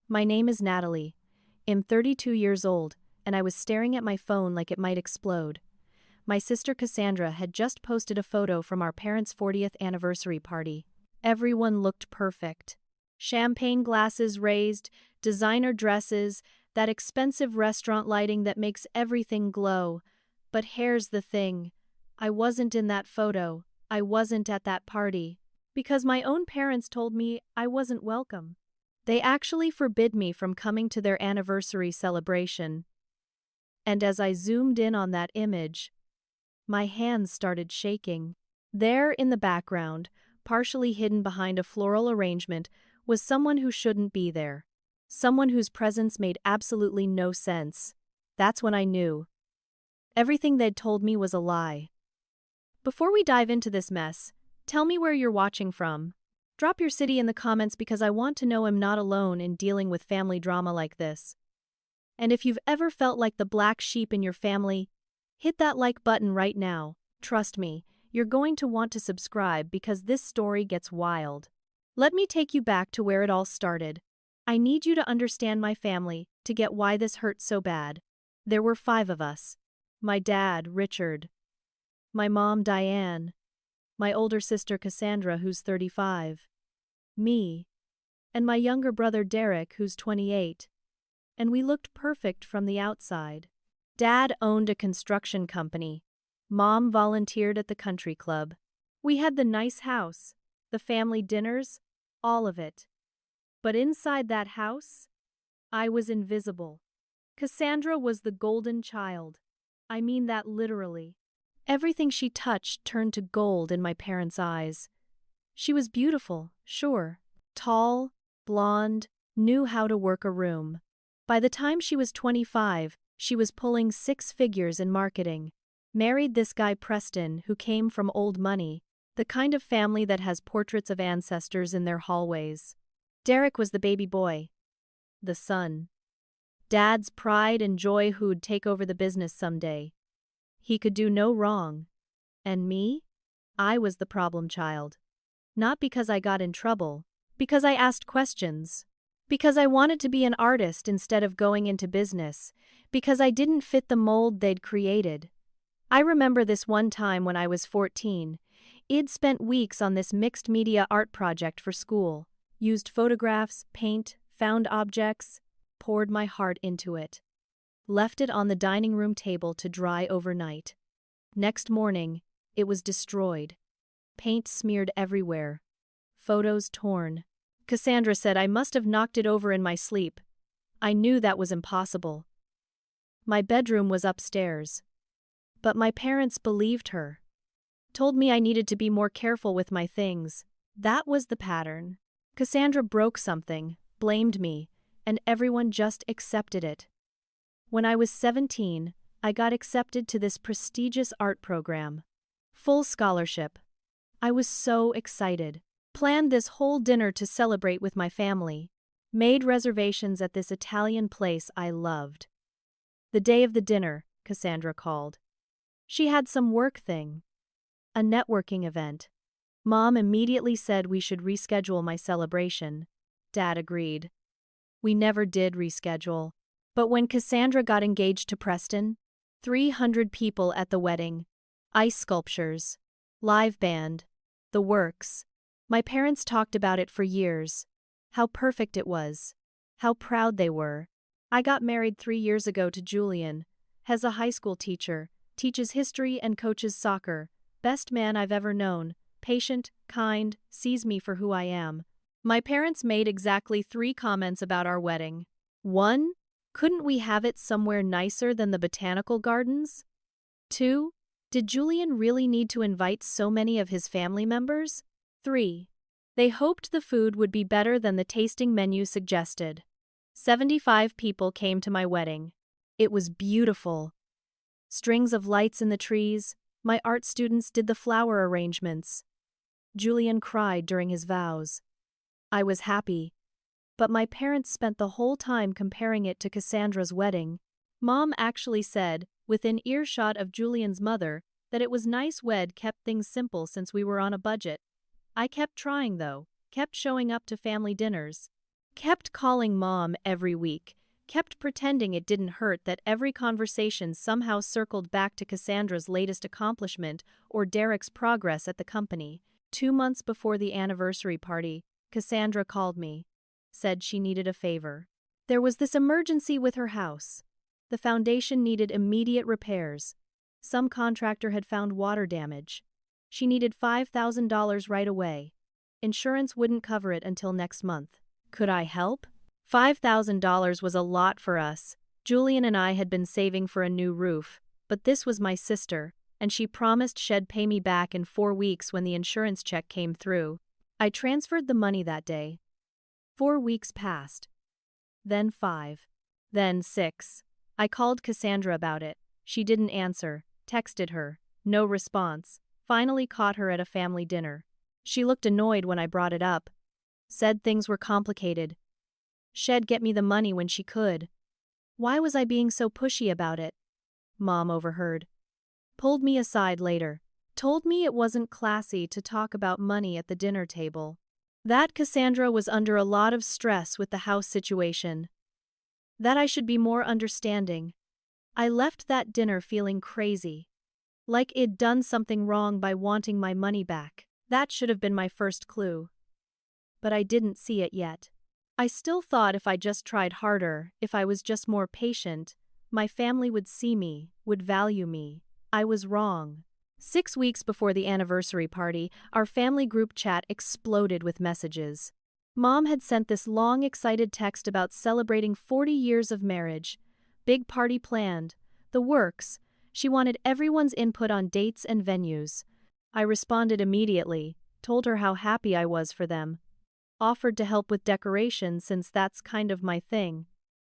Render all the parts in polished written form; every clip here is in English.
My name is Natalie. I'm 32 years old, and I was staring at my phone like it might explode. My sister Cassandra had just posted a photo from our parents' 40th anniversary party. Everyone looked perfect. Champagne glasses raised, designer dresses, that expensive restaurant lighting that makes everything glow. But here's the thing. I wasn't in that photo. I wasn't at that party. Because my own parents told me I wasn't welcome. They actually forbid me from coming to their anniversary celebration. And as I zoomed in on that image, my hands started shaking. There in the background, partially hidden behind a floral arrangement, was someone who shouldn't be there. Someone whose presence made absolutely no sense. That's when I knew. Everything they'd told me was a lie. Before we dive into this mess, tell me where you're watching from. Drop your city in the comments because I want to know I'm not alone in dealing with family drama like this. And if you've ever felt like the black sheep in your family, hit that like button right now. Trust me, you're going to want to subscribe because this story gets wild. Let me take you back to where it all started. I need you to understand my family to get why this hurt so bad. There were 5 of us. My dad, Richard. My mom, Diane. My older sister, Cassandra, who's 35. Me. And my younger brother, Derek, who's 28. And we looked perfect from the outside. Dad owned a construction company. Mom volunteered at the country club. We had the nice house, the family dinners, all of it. But inside that house, I was invisible. Cassandra was the golden child. I mean that literally. Everything she touched turned to gold in my parents' eyes. She was beautiful, sure. Tall, blonde, knew how to work a room. By the time she was 25, she was pulling 6 figures in marketing. Married this guy Preston who came from old money, the kind of family that has portraits of ancestors in their hallways. Derek was the baby boy. The son. Dad's pride and joy who'd take over the business someday. He could do no wrong. And me? I was the problem child. Not because I got in trouble, because I asked questions. Because I wanted to be an artist instead of going into business. Because I didn't fit the mold they'd created. I remember this one time when I was 14. I'd spent weeks on this mixed media art project for school. Used photographs, paint, found objects, poured my heart into it. Left it on the dining room table to dry overnight. Next morning, it was destroyed. Paint smeared everywhere. Photos torn. Cassandra said I must have knocked it over in my sleep. I knew that was impossible. My bedroom was upstairs. But my parents believed her. Told me I needed to be more careful with my things. That was the pattern. Cassandra broke something, blamed me, and everyone just accepted it. When I was 17, I got accepted to this prestigious art program. Full scholarship. I was so excited. Planned this whole dinner to celebrate with my family. Made reservations at this Italian place I loved. The day of the dinner, Cassandra called. She had some work thing. A networking event. Mom immediately said we should reschedule my celebration. Dad agreed. We never did reschedule. But when Cassandra got engaged to Preston, 300 people at the wedding, ice sculptures, live band, the works. My parents talked about it for years. How perfect it was. How proud they were. I got married 3 years ago to Julian. Has a high school teacher, teaches history and coaches soccer. Best man I've ever known. Patient, kind, sees me for who I am. My parents made exactly 3 comments about our wedding. 1. Couldn't we have it somewhere nicer than the botanical gardens? 2. Did Julian really need to invite so many of his family members? 3. They hoped the food would be better than the tasting menu suggested. 75 people came to my wedding. It was beautiful. Strings of lights in the trees. My art students did the flower arrangements. Julian cried during his vows. I was happy. But my parents spent the whole time comparing it to Cassandra's wedding. Mom actually said, within earshot of Julian's mother, that it was nice wed kept things simple since we were on a budget. I kept trying though, kept showing up to family dinners. Kept calling Mom every week, kept pretending it didn't hurt that every conversation somehow circled back to Cassandra's latest accomplishment or Derek's progress at the company. 2 months before the anniversary party, Cassandra called me. Said she needed a favor. There was this emergency with her house. The foundation needed immediate repairs. Some contractor had found water damage. She needed $5,000 right away. Insurance wouldn't cover it until next month. Could I help? $5,000 was a lot for us. Julian and I had been saving for a new roof, but this was my sister, and she promised she'd pay me back in 4 weeks when the insurance check came through. I transferred the money that day. 4 weeks passed. Then 5. Then 6. I called Cassandra about it. She didn't answer. Texted her. No response. Finally caught her at a family dinner. She looked annoyed when I brought it up. Said things were complicated. She'd get me the money when she could. Why was I being so pushy about it? Mom overheard. Pulled me aside later. Told me it wasn't classy to talk about money at the dinner table. That Cassandra was under a lot of stress with the house situation. That I should be more understanding. I left that dinner feeling crazy. Like I'd done something wrong by wanting my money back. That should have been my first clue. But I didn't see it yet. I still thought if I just tried harder, if I was just more patient, my family would see me, would value me. I was wrong. 6 weeks before the anniversary party, our family group chat exploded with messages. Mom had sent this long, excited text about celebrating 40 years of marriage. Big party planned. The works. She wanted everyone's input on dates and venues. I responded immediately, told her how happy I was for them. Offered to help with decorations since that's kind of my thing.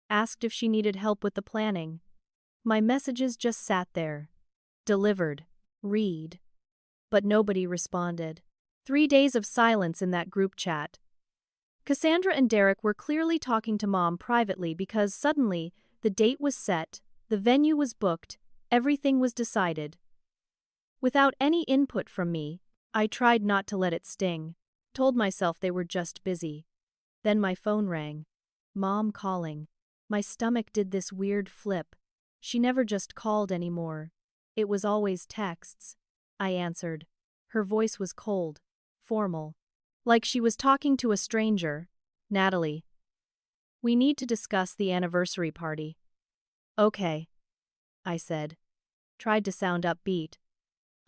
Asked if she needed help with the planning. My messages just sat there. Delivered. Read. But nobody responded. 3 days of silence in that group chat. Cassandra and Derek were clearly talking to Mom privately because suddenly, the date was set, the venue was booked, everything was decided. Without any input from me, I tried not to let it sting. Told myself they were just busy. Then my phone rang. Mom calling. My stomach did this weird flip. She never just called anymore. It was always texts. I answered. Her voice was cold, formal. Like she was talking to a stranger. Natalie. We need to discuss the anniversary party. Okay, I said. Tried to sound upbeat.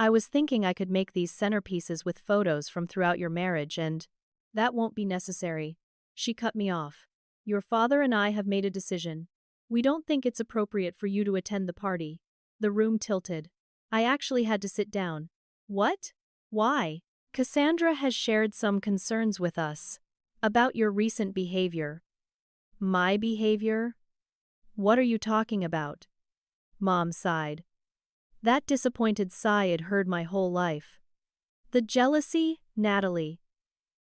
I was thinking I could make these centerpieces with photos from throughout your marriage and that won't be necessary. She cut me off. Your father and I have made a decision. We don't think it's appropriate for you to attend the party. The room tilted. I actually had to sit down. What? Why? Cassandra has shared some concerns with us. About your recent behavior. My behavior? What are you talking about? Mom sighed. That disappointed sigh I'd heard my whole life. The jealousy, Natalie.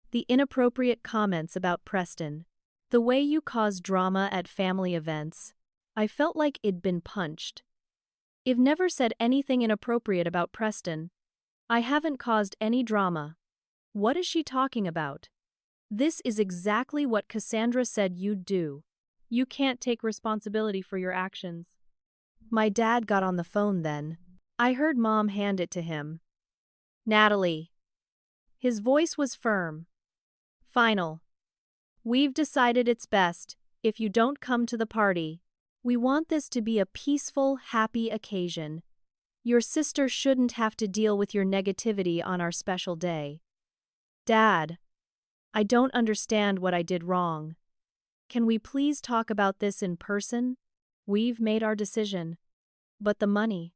The inappropriate comments about Preston. The way you cause drama at family events. I felt like I'd been punched. I've never said anything inappropriate about Preston. I haven't caused any drama. What is she talking about? This is exactly what Cassandra said you'd do. You can't take responsibility for your actions. My dad got on the phone then. I heard Mom hand it to him. Natalie. His voice was firm. Final. We've decided it's best, if you don't come to the party. We want this to be a peaceful, happy occasion. Your sister shouldn't have to deal with your negativity on our special day. Dad. I don't understand what I did wrong. Can we please talk about this in person? We've made our decision. But the money,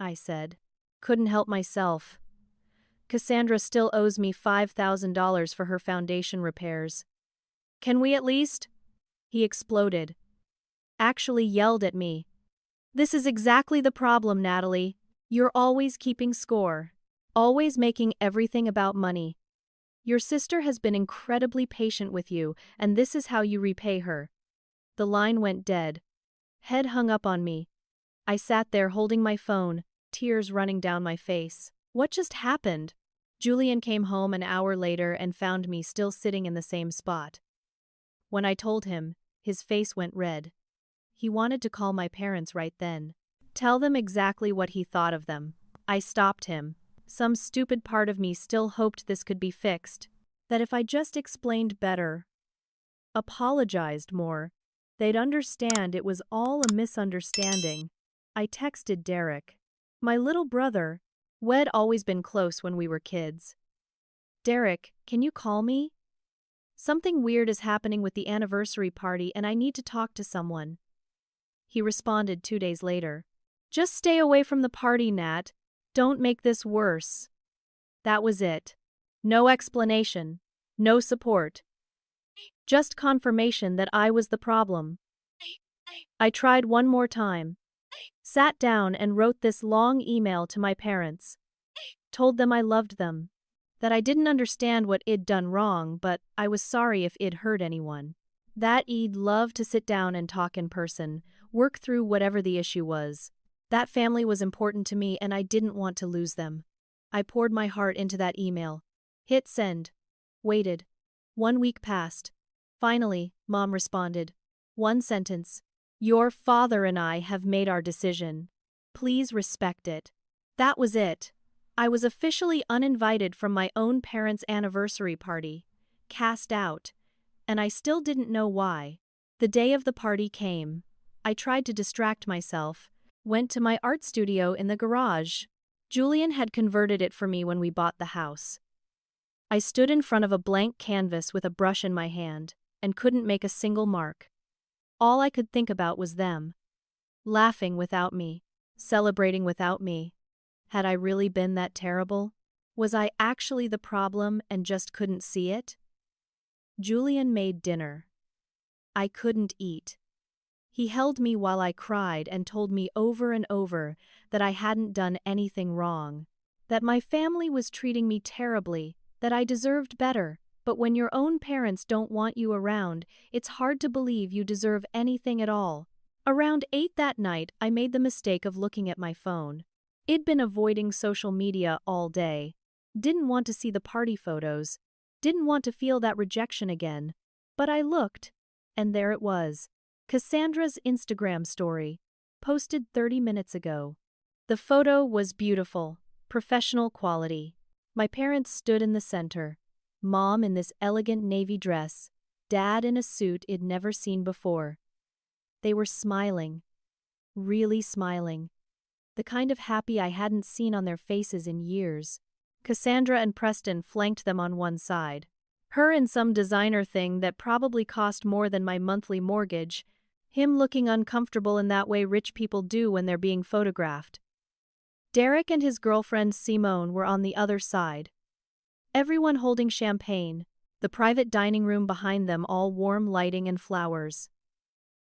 I said. Couldn't help myself. Cassandra still owes me $5,000 for her foundation repairs. Can we at least? He exploded. Actually yelled at me. This is exactly the problem, Natalie. You're always keeping score. Always making everything about money. Your sister has been incredibly patient with you, and this is how you repay her. The line went dead. Head hung up on me. I sat there holding my phone, tears running down my face. What just happened? Julian came home an hour later and found me still sitting in the same spot. When I told him, his face went red. He wanted to call my parents right then. Tell them exactly what he thought of them. I stopped him. Some stupid part of me still hoped this could be fixed. That if I just explained better, apologized more, they'd understand it was all a misunderstanding. I texted Derek. My little brother. We'd always been close when we were kids. Derek, can you call me? Something weird is happening with the anniversary party and I need to talk to someone. He responded 2 days later. Just stay away from the party, Nat. Don't make this worse. That was it. No explanation. No support. Just confirmation that I was the problem. I tried one more time. Sat down and wrote this long email to my parents. Told them I loved them. That I didn't understand what I'd done wrong, but I was sorry if I'd hurt anyone. That I'd love to sit down and talk in person, work through whatever the issue was. That family was important to me and I didn't want to lose them. I poured my heart into that email. Hit send. Waited. 1 week passed. Finally, Mom responded. One sentence. Your father and I have made our decision. Please respect it. That was it. I was officially uninvited from my own parents' anniversary party. Cast out. And I still didn't know why. The day of the party came. I tried to distract myself. Went to my art studio in the garage. Julian had converted it for me when we bought the house. I stood in front of a blank canvas with a brush in my hand, and couldn't make a single mark. All I could think about was them. Laughing without me. Celebrating without me. Had I really been that terrible? Was I actually the problem and just couldn't see it? Julian made dinner. I couldn't eat. He held me while I cried and told me over and over that I hadn't done anything wrong, that my family was treating me terribly, that I deserved better, but when your own parents don't want you around, it's hard to believe you deserve anything at all. Around 8 that night, I made the mistake of looking at my phone. I'd been avoiding social media all day. Didn't want to see the party photos. Didn't want to feel that rejection again. But I looked, and there it was. Cassandra's Instagram story, posted 30 minutes ago. The photo was beautiful, professional quality. My parents stood in the center. Mom in this elegant navy dress, Dad in a suit I'd never seen before. They were smiling. Really smiling. The kind of happy I hadn't seen on their faces in years. Cassandra and Preston flanked them on one side. Her in some designer thing that probably cost more than my monthly mortgage. Him looking uncomfortable in that way rich people do when they're being photographed. Derek and his girlfriend Simone were on the other side. Everyone holding champagne, the private dining room behind them all warm lighting and flowers.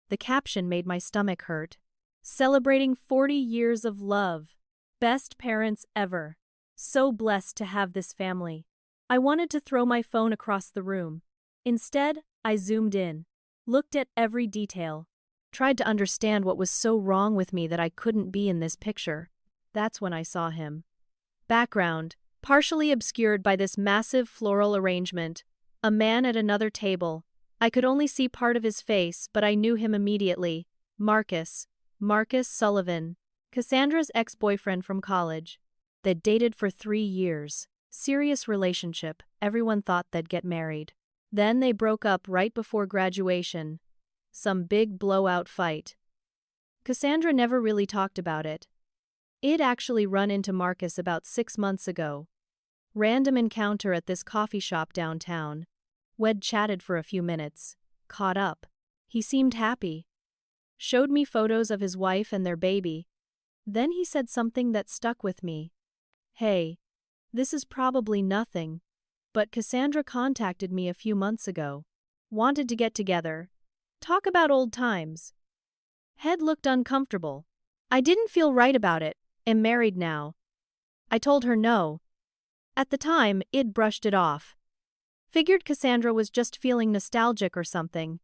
The caption made my stomach hurt. Celebrating 40 years of love. Best parents ever. So blessed to have this family. I wanted to throw my phone across the room. Instead, I zoomed in. Looked at every detail. Tried to understand what was so wrong with me that I couldn't be in this picture. That's when I saw him. Background, partially obscured by this massive floral arrangement. A man at another table. I could only see part of his face, but I knew him immediately. Marcus Sullivan. Cassandra's ex-boyfriend from college. They'd dated for 3 years. Serious relationship, everyone thought they'd get married. Then they broke up right before graduation. Some big blowout fight. Cassandra never really talked about it. I'd actually run into Marcus about 6 months ago. Random encounter at this coffee shop downtown. We'd chatted for a few minutes. Caught up. He seemed happy. Showed me photos of his wife and their baby. Then he said something that stuck with me. Hey, this is probably nothing, but Cassandra contacted me a few months ago. Wanted to get together. Talk about old times. Head looked uncomfortable. I didn't feel right about it. Am married now. I told her no. At the time, I'd brushed it off. Figured Cassandra was just feeling nostalgic or something.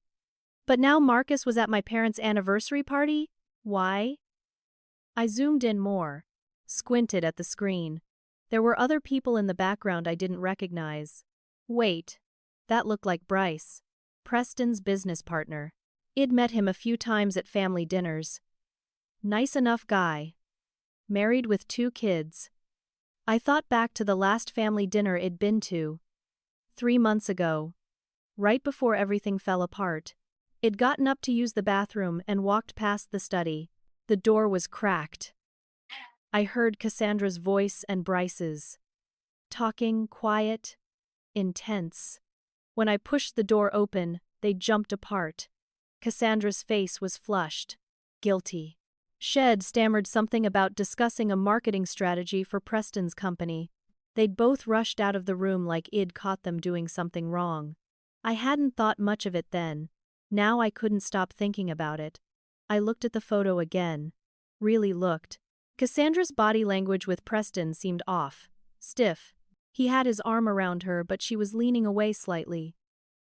But now Marcus was at my parents' anniversary party? Why? I zoomed in more. Squinted at the screen. There were other people in the background I didn't recognize. Wait. That looked like Bryce. Preston's business partner. I'd met him a few times at family dinners. Nice enough guy. Married with 2 kids. I thought back to the last family dinner I'd been to. 3 months ago. Right before everything fell apart. I'd gotten up to use the bathroom and walked past the study. The door was cracked. I heard Cassandra's voice and Bryce's. Talking, quiet, intense. When I pushed the door open, they jumped apart. Cassandra's face was flushed. Guilty. Shed stammered something about discussing a marketing strategy for Preston's company. They'd both rushed out of the room like I'd caught them doing something wrong. I hadn't thought much of it then. Now I couldn't stop thinking about it. I looked at the photo again. Really looked. Cassandra's body language with Preston seemed off. Stiff. He had his arm around her, but she was leaning away slightly.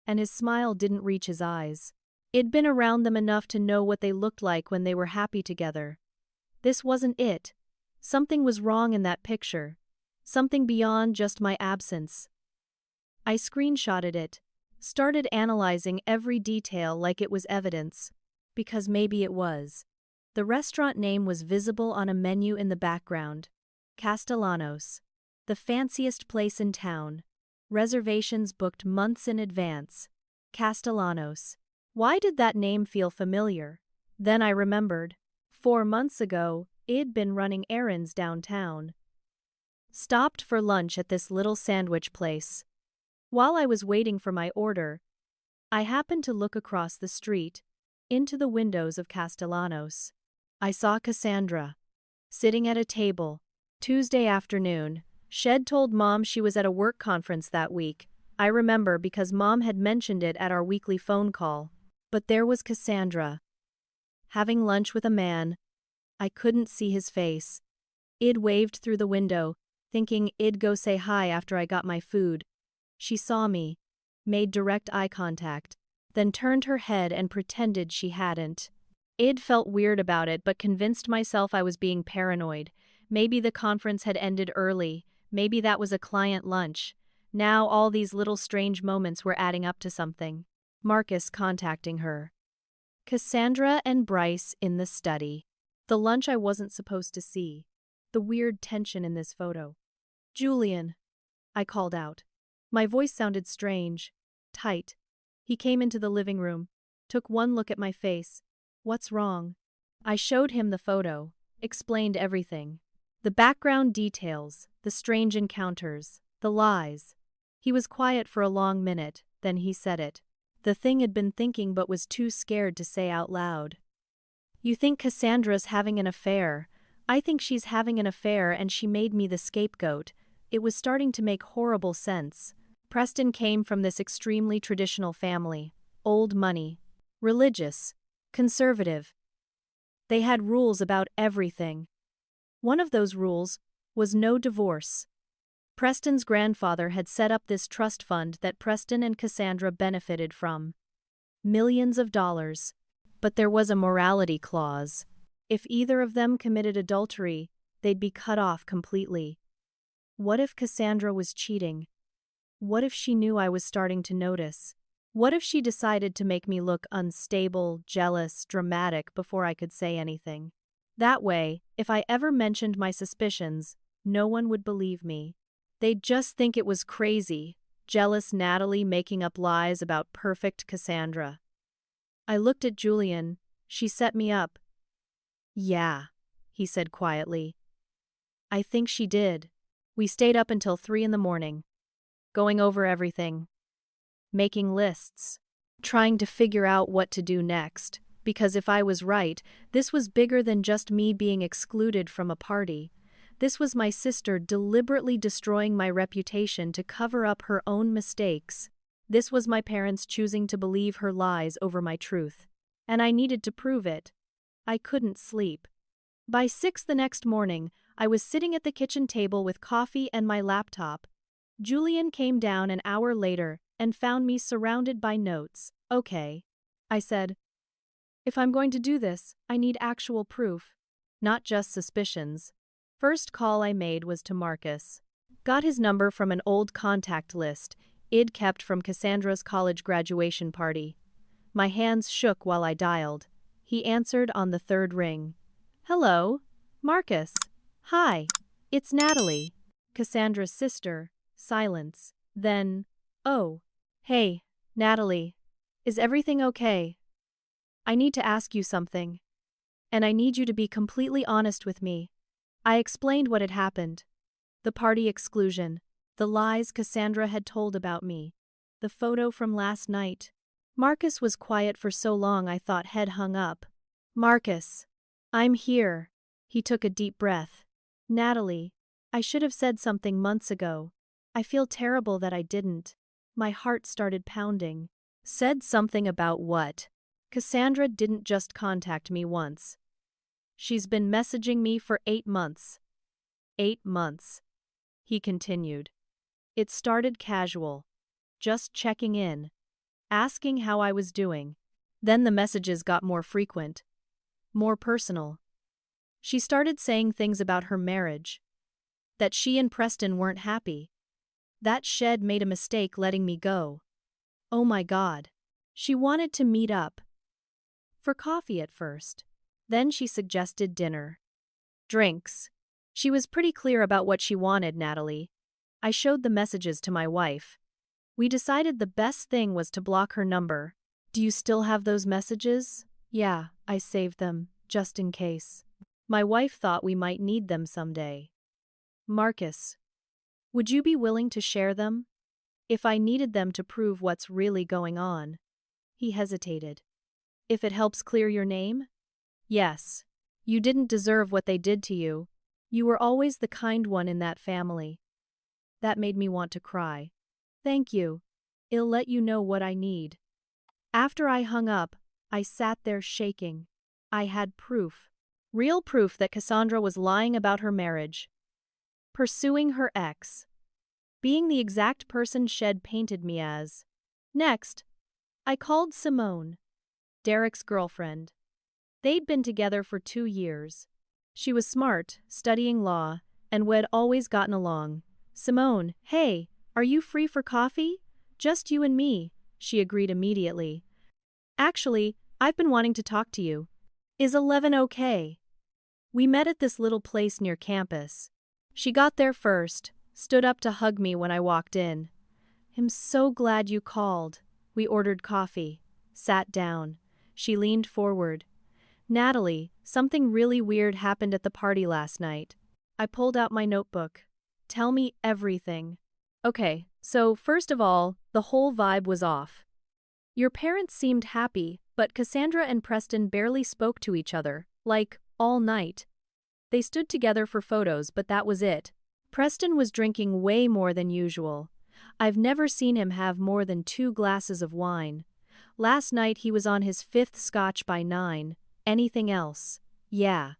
And his smile didn't reach his eyes. I'd been around them enough to know what they looked like when they were happy together. This wasn't it. Something was wrong in that picture. Something beyond just my absence. I screenshotted it. Started analyzing every detail like it was evidence. Because maybe it was. The restaurant name was visible on a menu in the background. Castellanos. The fanciest place in town. Reservations booked months in advance. Castellanos. Why did that name feel familiar? Then I remembered. 4 months ago, I'd been running errands downtown. Stopped for lunch at this little sandwich place. While I was waiting for my order, I happened to look across the street, into the windows of Castellanos. I saw Cassandra, sitting at a table. Tuesday afternoon. Shed told Mom she was at a work conference that week. I remember because Mom had mentioned it at our weekly phone call. But there was Cassandra. Having lunch with a man. I couldn't see his face. I'd waved through the window, thinking I'd go say hi after I got my food. She saw me, made direct eye contact, then turned her head and pretended she hadn't. I'd felt weird about it but convinced myself I was being paranoid. Maybe the conference had ended early, maybe that was a client lunch. Now all these little strange moments were adding up to something. Marcus contacting her. Cassandra and Bryce in the study. The lunch I wasn't supposed to see. The weird tension in this photo. Julian. I called out. My voice sounded strange. Tight. He came into the living room. Took one look at my face. What's wrong? I showed him the photo. Explained everything. The background details. The strange encounters. The lies. He was quiet for a long minute, then he said it. The thing I'd been thinking but was too scared to say out loud. You think Cassandra's having an affair. I think she's having an affair and she made me the scapegoat. It was starting to make horrible sense. Preston came from this extremely traditional family. Old money. Religious. Conservative. They had rules about everything. One of those rules was no divorce. Preston's grandfather had set up this trust fund that Preston and Cassandra benefited from. Millions of dollars. But there was a morality clause. If either of them committed adultery, they'd be cut off completely. What if Cassandra was cheating? What if she knew I was starting to notice? What if she decided to make me look unstable, jealous, dramatic before I could say anything? That way, if I ever mentioned my suspicions, no one would believe me. They'd just think it was crazy, jealous Natalie making up lies about perfect Cassandra. I looked at Julian. She set me up. Yeah, he said quietly. I think she did. We stayed up until 3 in the morning. Going over everything. Making lists. Trying to figure out what to do next. Because if I was right, this was bigger than just me being excluded from a party. This was my sister deliberately destroying my reputation to cover up her own mistakes. This was my parents choosing to believe her lies over my truth. And I needed to prove it. I couldn't sleep. By 6 the next morning, I was sitting at the kitchen table with coffee and my laptop. Julian came down an hour later and found me surrounded by notes. Okay, I said. If I'm going to do this, I need actual proof. Not just suspicions. First call I made was to Marcus. Got his number from an old contact list. Id kept from Cassandra's college graduation party. My hands shook while I dialed. He answered on the third ring. Hello, Marcus. Hi, it's Natalie. Cassandra's sister. Silence. Then, oh. Hey, Natalie. Is everything okay? I need to ask you something. And I need you to be completely honest with me. I explained what had happened. The party exclusion. The lies Cassandra had told about me. The photo from last night. Marcus was quiet for so long I thought he'd hung up. Marcus. I'm here. He took a deep breath. Natalie. I should have said something months ago. I feel terrible that I didn't. My heart started pounding. Said something about what? Cassandra didn't just contact me once. She's been messaging me for 8 months. 8 months. He continued. It started casual. Just checking in. Asking how I was doing. Then the messages got more frequent. More personal. She started saying things about her marriage. That she and Preston weren't happy. That Shed made a mistake letting me go. Oh my God. She wanted to meet up. For coffee at first. Then she suggested dinner. Drinks. She was pretty clear about what she wanted, Natalie. I showed the messages to my wife. We decided the best thing was to block her number. Do you still have those messages? Yeah, I saved them, just in case. My wife thought we might need them someday. Marcus. Would you be willing to share them? If I needed them to prove what's really going on. He hesitated. If it helps clear your name? Yes. You didn't deserve what they did to you. You were always the kind one in that family. That made me want to cry. Thank you. I'll let you know what I need. After I hung up, I sat there shaking. I had proof. Real proof that Cassandra was lying about her marriage. Pursuing her ex. Being the exact person Shed painted me as. Next, I called Simone. Derek's girlfriend. They'd been together for 2 years. She was smart, studying law, and we'd always gotten along. Simone, hey, are you free for coffee? Just you and me, she agreed immediately. Actually, I've been wanting to talk to you. Is 11 okay? We met at this little place near campus. She got there first, stood up to hug me when I walked in. I'm so glad you called. We ordered coffee. Sat down. She leaned forward. Natalie, something really weird happened at the party last night. I pulled out my notebook. Tell me everything. Okay, so first of all, the whole vibe was off. Your parents seemed happy, but Cassandra and Preston barely spoke to each other, like, all night. They stood together for photos, but that was it. Preston was drinking way more than usual. I've never seen him have more than 2 glasses of wine. Last night he was on his 5th scotch by 9. Anything else? Yeah.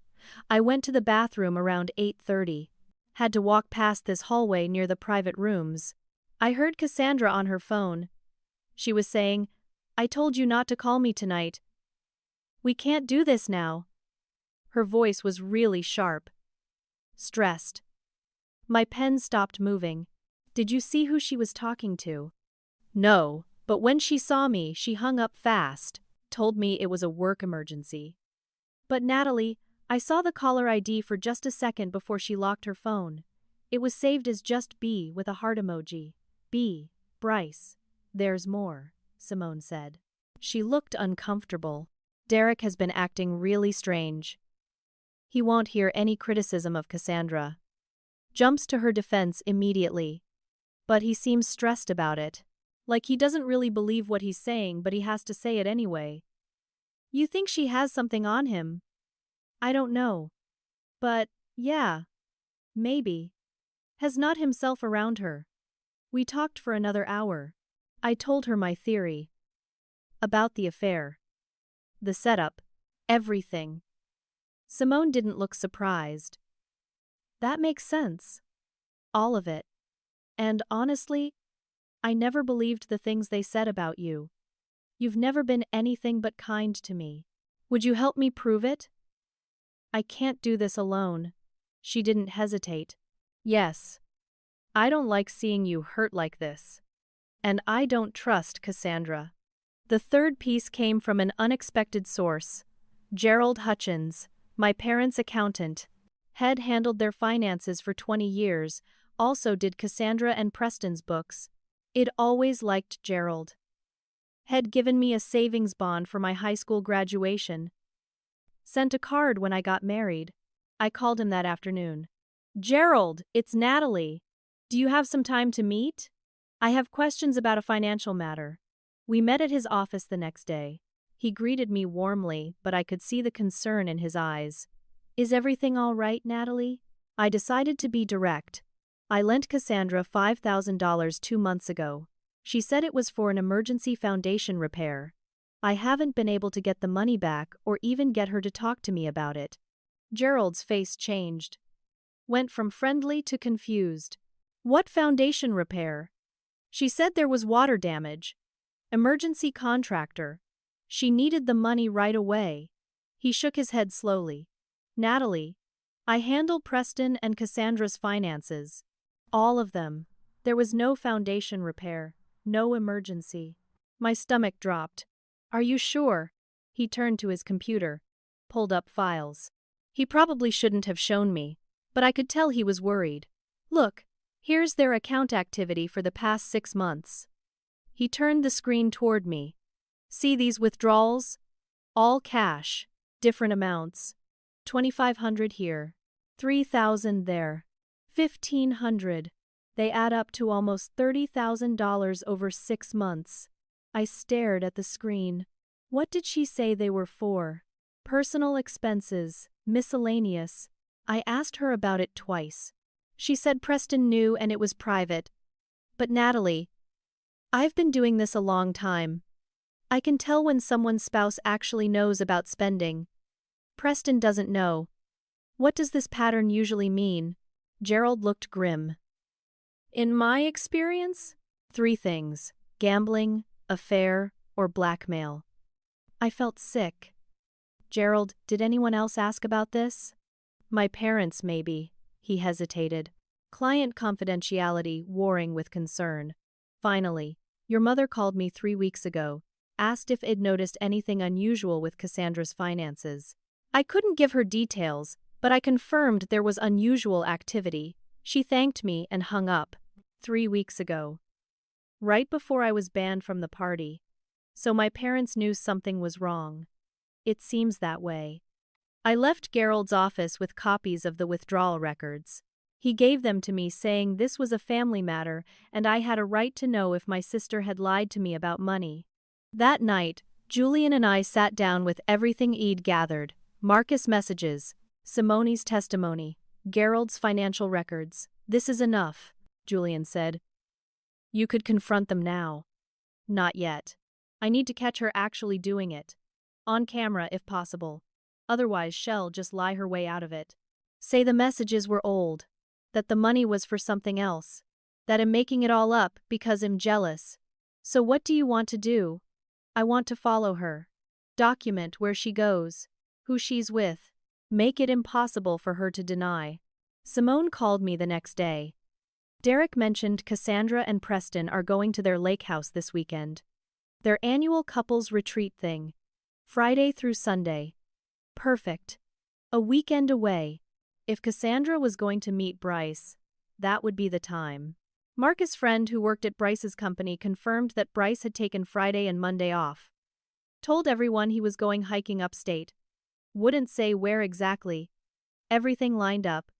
I went to the bathroom around 8:30. Had to walk past this hallway near the private rooms. I heard Cassandra on her phone. She was saying, I told you not to call me tonight. We can't do this now. Her voice was really sharp. Stressed. My pen stopped moving. Did you see who she was talking to? No, but when she saw me, she hung up fast, told me it was a work emergency. But Natalie, I saw the caller ID for just a second before she locked her phone. It was saved as just B with a heart emoji. B, Bryce. There's more, Simone said. She looked uncomfortable. Derek has been acting really strange. He won't hear any criticism of Cassandra. Jumps to her defense immediately. But he seems stressed about it. Like he doesn't really believe what he's saying, but he has to say it anyway. You think she has something on him? I don't know. But, yeah. Maybe. Has not himself around her. We talked for another hour. I told her my theory. About the affair. The setup. Everything. Simone didn't look surprised. That makes sense. All of it. And honestly, I never believed the things they said about you. You've never been anything but kind to me. Would you help me prove it? I can't do this alone. She didn't hesitate. Yes. I don't like seeing you hurt like this. And I don't trust Cassandra. The third piece came from an unexpected source. Gerald Hutchins, my parents' accountant, had handled their finances for 20 years, also did Cassandra and Preston's books. I'd always liked Gerald. Had given me a savings bond for my high school graduation. Sent a card when I got married. I called him that afternoon. Gerald, it's Natalie. Do you have some time to meet? I have questions about a financial matter. We met at his office the next day. He greeted me warmly, but I could see the concern in his eyes. Is everything all right, Natalie? I decided to be direct. I lent Cassandra $5,000 2 months ago. She said it was for an emergency foundation repair. I haven't been able to get the money back or even get her to talk to me about it. Gerald's face changed. Went from friendly to confused. What foundation repair? She said there was water damage. Emergency contractor. She needed the money right away. He shook his head slowly. Natalie, I handle Preston and Cassandra's finances. All of them. There was no foundation repair, no emergency. My stomach dropped. Are you sure? He turned to his computer, pulled up files. He probably shouldn't have shown me, but I could tell he was worried. Look, here's their account activity for the past 6 months. He turned the screen toward me. See these withdrawals? All cash, different amounts. $2,500 here, $3,000 there, $1,500. They add up to almost $30,000 over 6 months. I stared at the screen. What did she say they were for? Personal expenses, miscellaneous. I asked her about it twice. She said Preston knew and it was private. But Natalie, I've been doing this a long time. I can tell when someone's spouse actually knows about spending. Preston doesn't know. What does this pattern usually mean? Gerald looked grim. In my experience, 3 things: gambling, affair, or blackmail. I felt sick. Gerald, did anyone else ask about this? My parents, maybe. He hesitated. Client confidentiality warring with concern. Finally, your mother called me 3 weeks ago, asked if I'd noticed anything unusual with Cassandra's finances. I couldn't give her details, but I confirmed there was unusual activity. She thanked me and hung up. 3 weeks ago. Right before I was banned from the party. So my parents knew something was wrong. It seems that way. I left Gerald's office with copies of the withdrawal records. He gave them to me saying this was a family matter and I had a right to know if my sister had lied to me about money. That night, Julian and I sat down with everything I'd gathered: Marcus' messages, Simone's testimony, Gerald's financial records. This is enough, Julian said. You could confront them now. Not yet. I need to catch her actually doing it. On camera if possible. Otherwise she'll just lie her way out of it. Say the messages were old. That the money was for something else. That I'm making it all up because I'm jealous. So what do you want to do? I want to follow her. Document where she goes. Who she's with. Make it impossible for her to deny. Simone called me the next day. Derek mentioned Cassandra and Preston are going to their lake house this weekend. Their annual couples retreat thing. Friday through Sunday. Perfect. A weekend away. If Cassandra was going to meet Bryce, that would be the time. Marcus' friend who worked at Bryce's company confirmed that Bryce had taken Friday and Monday off. Told everyone he was going hiking upstate. Wouldn't say where exactly. Everything lined up.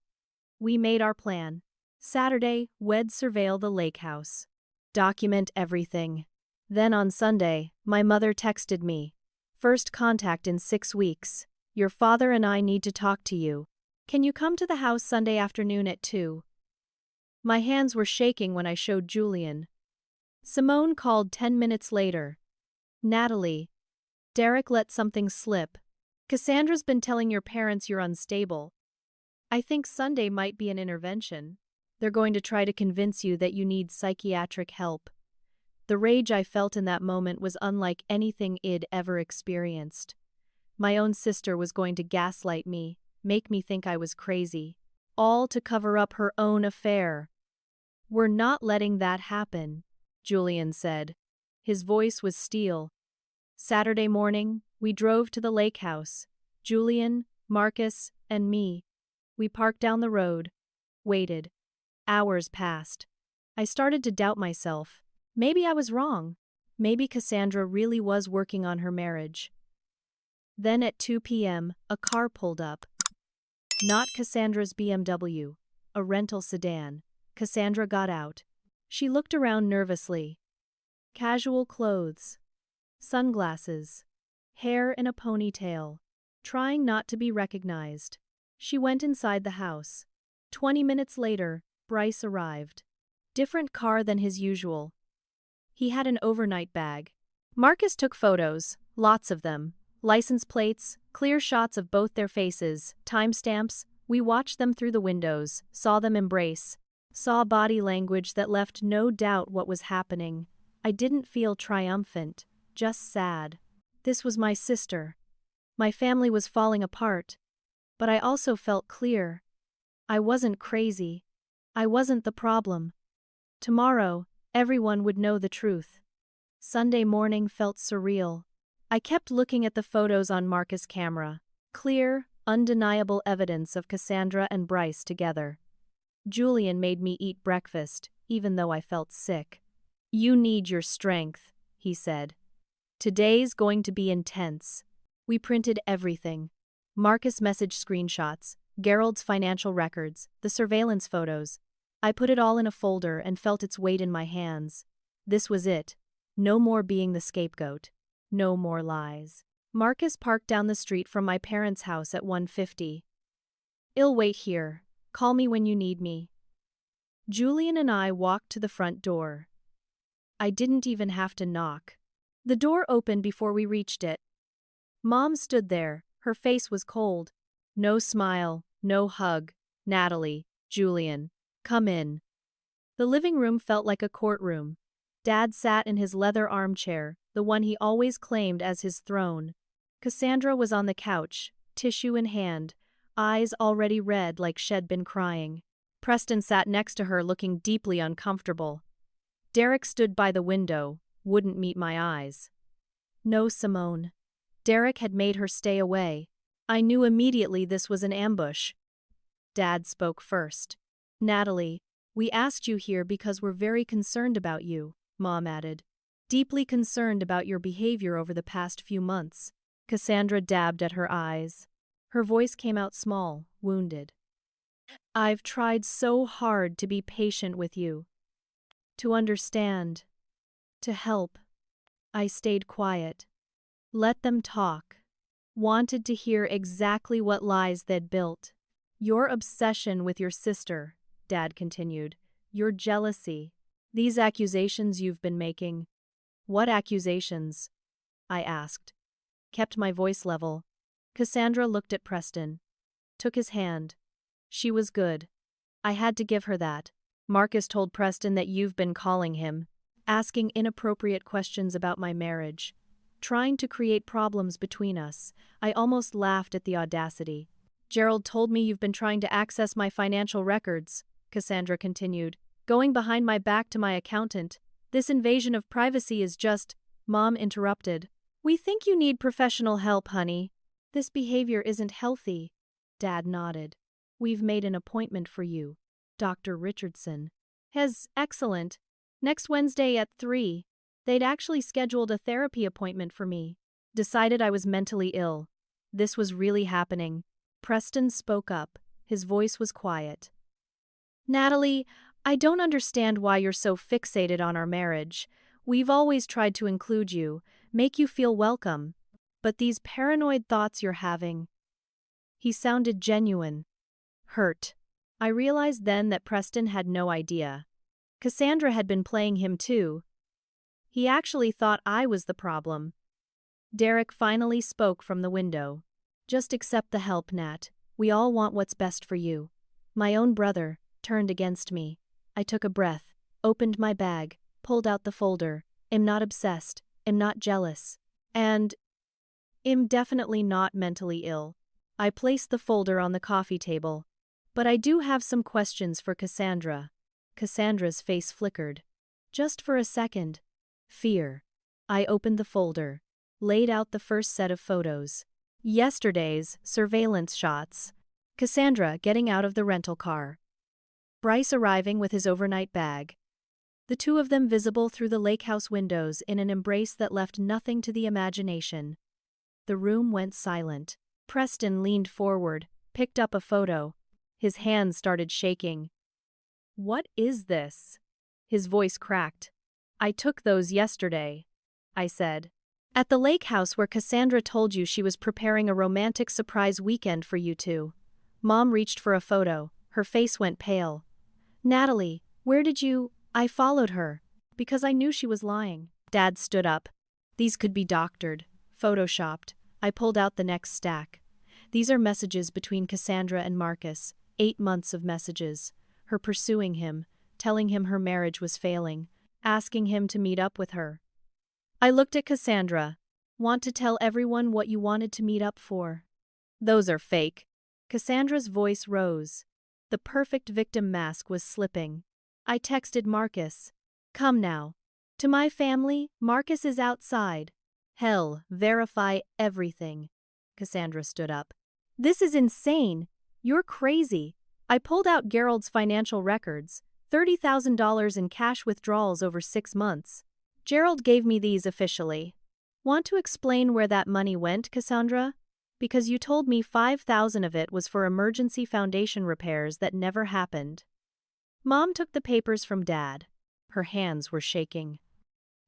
We made our plan. Saturday, we'd surveil the lake house. Document everything. Then on Sunday, my mother texted me. First contact in 6 weeks. Your father and I need to talk to you. Can you come to the house Sunday afternoon at 2? My hands were shaking when I showed Julian. Simone called 10 minutes later. Natalie. Derek let something slip. Cassandra's been telling your parents you're unstable. I think Sunday might be an intervention. They're going to try to convince you that you need psychiatric help. The rage I felt in that moment was unlike anything I'd ever experienced. My own sister was going to gaslight me, make me think I was crazy, all to cover up her own affair. We're not letting that happen. Julian said. His voice was steel. Saturday morning, we drove to the lake house. Julian, Marcus, and me. We parked down the road. Waited. Hours passed. I started to doubt myself. Maybe I was wrong. Maybe Cassandra really was working on her marriage. Then at 2 p.m., a car pulled up. Not Cassandra's BMW. A rental sedan. Cassandra got out. She looked around nervously. Casual clothes. Sunglasses. Hair in a ponytail. Trying not to be recognized. She went inside the house. 20 minutes later, Bryce arrived. Different car than his usual. He had an overnight bag. Marcus took photos, lots of them. License plates, clear shots of both their faces, timestamps. We watched them through the windows, saw them embrace. Saw body language that left no doubt what was happening. I didn't feel triumphant, just sad. This was my sister. My family was falling apart. But I also felt clear. I wasn't crazy. I wasn't the problem. Tomorrow, everyone would know the truth. Sunday morning felt surreal. I kept looking at the photos on Marcus' camera. Clear, undeniable evidence of Cassandra and Bryce together. Julian made me eat breakfast, even though I felt sick. "You need your strength," he said. "Today's going to be intense." We printed everything. Marcus message screenshots, Gerald's financial records, the surveillance photos. I put it all in a folder and felt its weight in my hands. This was it. No more being the scapegoat. No more lies. Marcus parked down the street from my parents' house at 1:50. "I'll wait here. Call me when you need me." Julian and I walked to the front door. I didn't even have to knock. The door opened before we reached it. Mom stood there, her face was cold. No smile, no hug. "Natalie, Julian, come in." The living room felt like a courtroom. Dad sat in his leather armchair, the one he always claimed as his throne. Cassandra was on the couch, tissue in hand, eyes already red like she'd been crying. Preston sat next to her looking deeply uncomfortable. Derek stood by the window, wouldn't meet my eyes. No Simone. Derek had made her stay away. I knew immediately this was an ambush. Dad spoke first. "Natalie, we asked you here because we're very concerned about you," Mom added. "Deeply concerned about your behavior over the past few months." Cassandra dabbed at her eyes. Her voice came out small, wounded. "I've tried so hard to be patient with you. To understand. To help. I stayed quiet. Let them talk. Wanted to hear exactly what lies they'd built. Your obsession with your sister," Dad continued. "Your jealousy. These accusations you've been making." "What accusations?" I asked. Kept my voice level. Cassandra looked at Preston. Took his hand. She was good. I had to give her that. "Marcus told Preston that you've been calling him, asking inappropriate questions about my marriage, trying to create problems between us." I almost laughed at the audacity. "Gerald told me you've been trying to access my financial records," Cassandra continued, "going behind my back to my accountant. This invasion of privacy is just—" Mom interrupted. "We think you need professional help, honey. This behavior isn't healthy." Dad nodded. "We've made an appointment for you. Dr. Richardson." Excellent. Next Wednesday at 3. They'd actually scheduled a therapy appointment for me. Decided I was mentally ill. This was really happening. Preston spoke up. His voice was quiet. "Natalie, I don't understand why you're so fixated on our marriage. We've always tried to include you, make you feel welcome. But these paranoid thoughts you're having." He sounded genuine. Hurt. I realized then that Preston had no idea. Cassandra had been playing him too. He actually thought I was the problem. Derek finally spoke from the window. "Just accept the help, Nat. We all want what's best for you." My own brother turned against me. I took a breath, opened my bag, pulled out the folder. "Am not obsessed, am not jealous, and am definitely not mentally ill." I placed the folder on the coffee table. "But I do have some questions for Cassandra." Cassandra's face flickered. Just for a second. Fear. I opened the folder. Laid out the first set of photos. Yesterday's surveillance shots. Cassandra getting out of the rental car. Bryce arriving with his overnight bag. The two of them visible through the lake house windows in an embrace that left nothing to the imagination. The room went silent. Preston leaned forward, picked up a photo. His hands started shaking. "What is this?" His voice cracked. "I took those yesterday," I said. "At the lake house where Cassandra told you she was preparing a romantic surprise weekend for you two." Mom reached for a photo. Her face went pale. "Natalie, where did you—" "I followed her. Because I knew she was lying." Dad stood up. "These could be doctored, photoshopped." I pulled out the next stack. "These are messages between Cassandra and Marcus. 8 months of messages. Her pursuing him, telling him her marriage was failing, asking him to meet up with her." I looked at Cassandra. "Want to tell everyone what you wanted to meet up for?" "Those are fake." Cassandra's voice rose. The perfect victim mask was slipping. I texted Marcus. "Come now. To my family, Marcus is outside." "Hell, verify everything." Cassandra stood up. "This is insane. You're crazy." I pulled out Gerald's financial records, $30,000 in cash withdrawals over 6 months. "Gerald gave me these officially." "Want to explain where that money went, Cassandra? Because you told me 5,000 of it was for emergency foundation repairs that never happened." Mom took the papers from Dad. Her hands were shaking.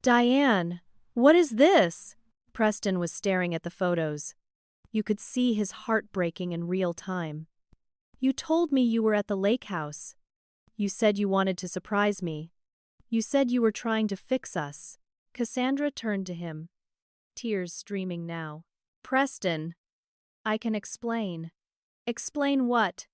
"Diane, what is this?" Preston was staring at the photos. You could see his heart breaking in real time. "You told me you were at the lake house. You said you wanted to surprise me. You said you were trying to fix us." Cassandra turned to him. Tears streaming now. "Preston, I can explain." "Explain what?"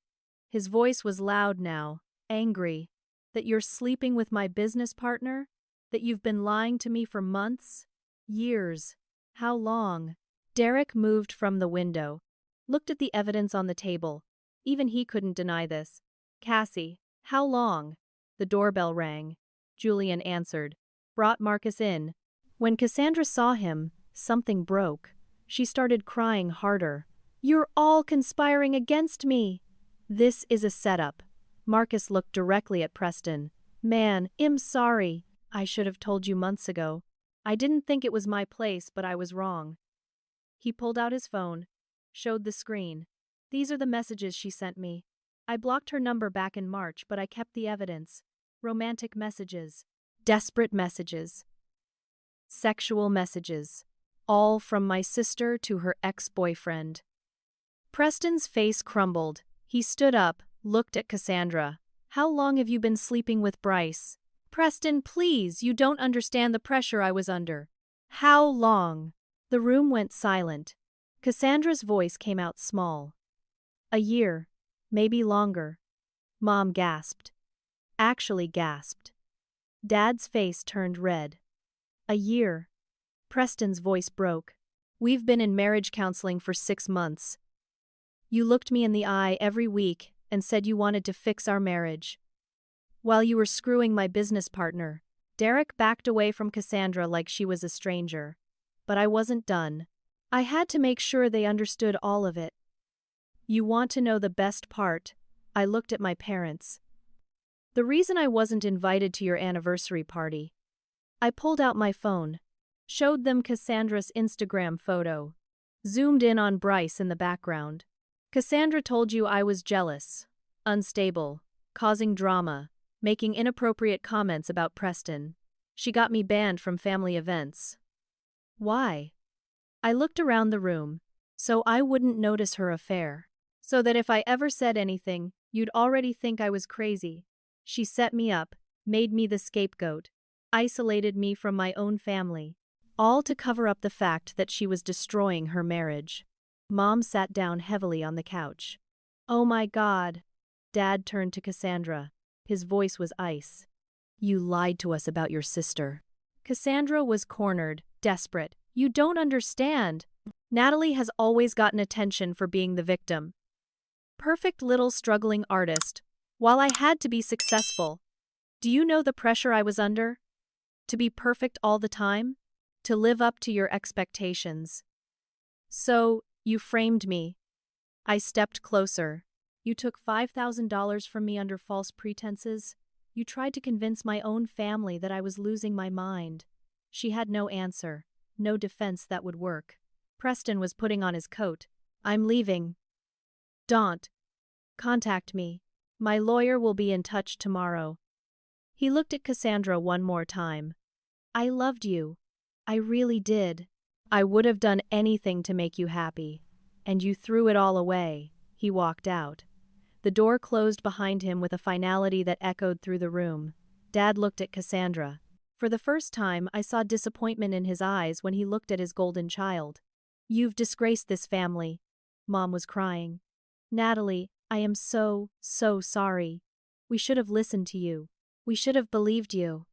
His voice was loud now, angry. "That you're sleeping with my business partner? That you've been lying to me for months? Years? How long?" Derek moved from the window. Looked at the evidence on the table. Even he couldn't deny this. "Cassie, how long?" The doorbell rang. Julian answered. Brought Marcus in. When Cassandra saw him, something broke. She started crying harder. "You're all conspiring against me." "This is a setup." Marcus looked directly at Preston. "Man, I'm sorry. I should have told you months ago. I didn't think it was my place, but I was wrong." He pulled out his phone. Showed the screen. "These are the messages she sent me. I blocked her number back in March, but I kept the evidence. Romantic messages. Desperate messages. Sexual messages. All from my sister to her ex-boyfriend." Preston's face crumbled. He stood up, looked at Cassandra. "How long have you been sleeping with Bryce?" "Preston, please, you don't understand the pressure I was under." "How long?" The room went silent. Cassandra's voice came out small. "A year. Maybe longer." Mom gasped. Actually gasped. Dad's face turned red. "A year." Preston's voice broke. "We've been in marriage counseling for 6 months. You looked me in the eye every week and said you wanted to fix our marriage. While you were screwing my business partner." Derek backed away from Cassandra like she was a stranger. "But I wasn't done. I had to make sure they understood all of it. You want to know the best part?" I looked at my parents. "The reason I wasn't invited to your anniversary party." I pulled out my phone. Showed them Cassandra's Instagram photo. Zoomed in on Bryce in the background. "Cassandra told you I was jealous, unstable, causing drama, making inappropriate comments about Preston. She got me banned from family events." "Why?" I looked around the room. "So I wouldn't notice her affair. So that if I ever said anything, you'd already think I was crazy. She set me up, made me the scapegoat, isolated me from my own family. All to cover up the fact that she was destroying her marriage." Mom sat down heavily on the couch. "Oh my God." Dad turned to Cassandra. His voice was ice. "You lied to us about your sister." Cassandra was cornered, desperate. "You don't understand. Natalie has always gotten attention for being the victim. Perfect little struggling artist, while I had to be successful. Do you know the pressure I was under? To be perfect all the time? To live up to your expectations. So, you framed me. I stepped closer. You took $5,000 from me under false pretenses. You tried to convince my own family that I was losing my mind. She had no answer, no defense that would work. Preston was putting on his coat. I'm leaving. Don't. Contact me. My lawyer will be in touch tomorrow. He looked at Cassandra one more time. I loved you. I really did. I would have done anything to make you happy. And you threw it all away. He walked out. The door closed behind him with a finality that echoed through the room. Dad looked at Cassandra. For the first time, I saw disappointment in his eyes when he looked at his golden child. You've disgraced this family. Mom was crying. Natalie, I am so sorry. We should have listened to you. We should have believed you.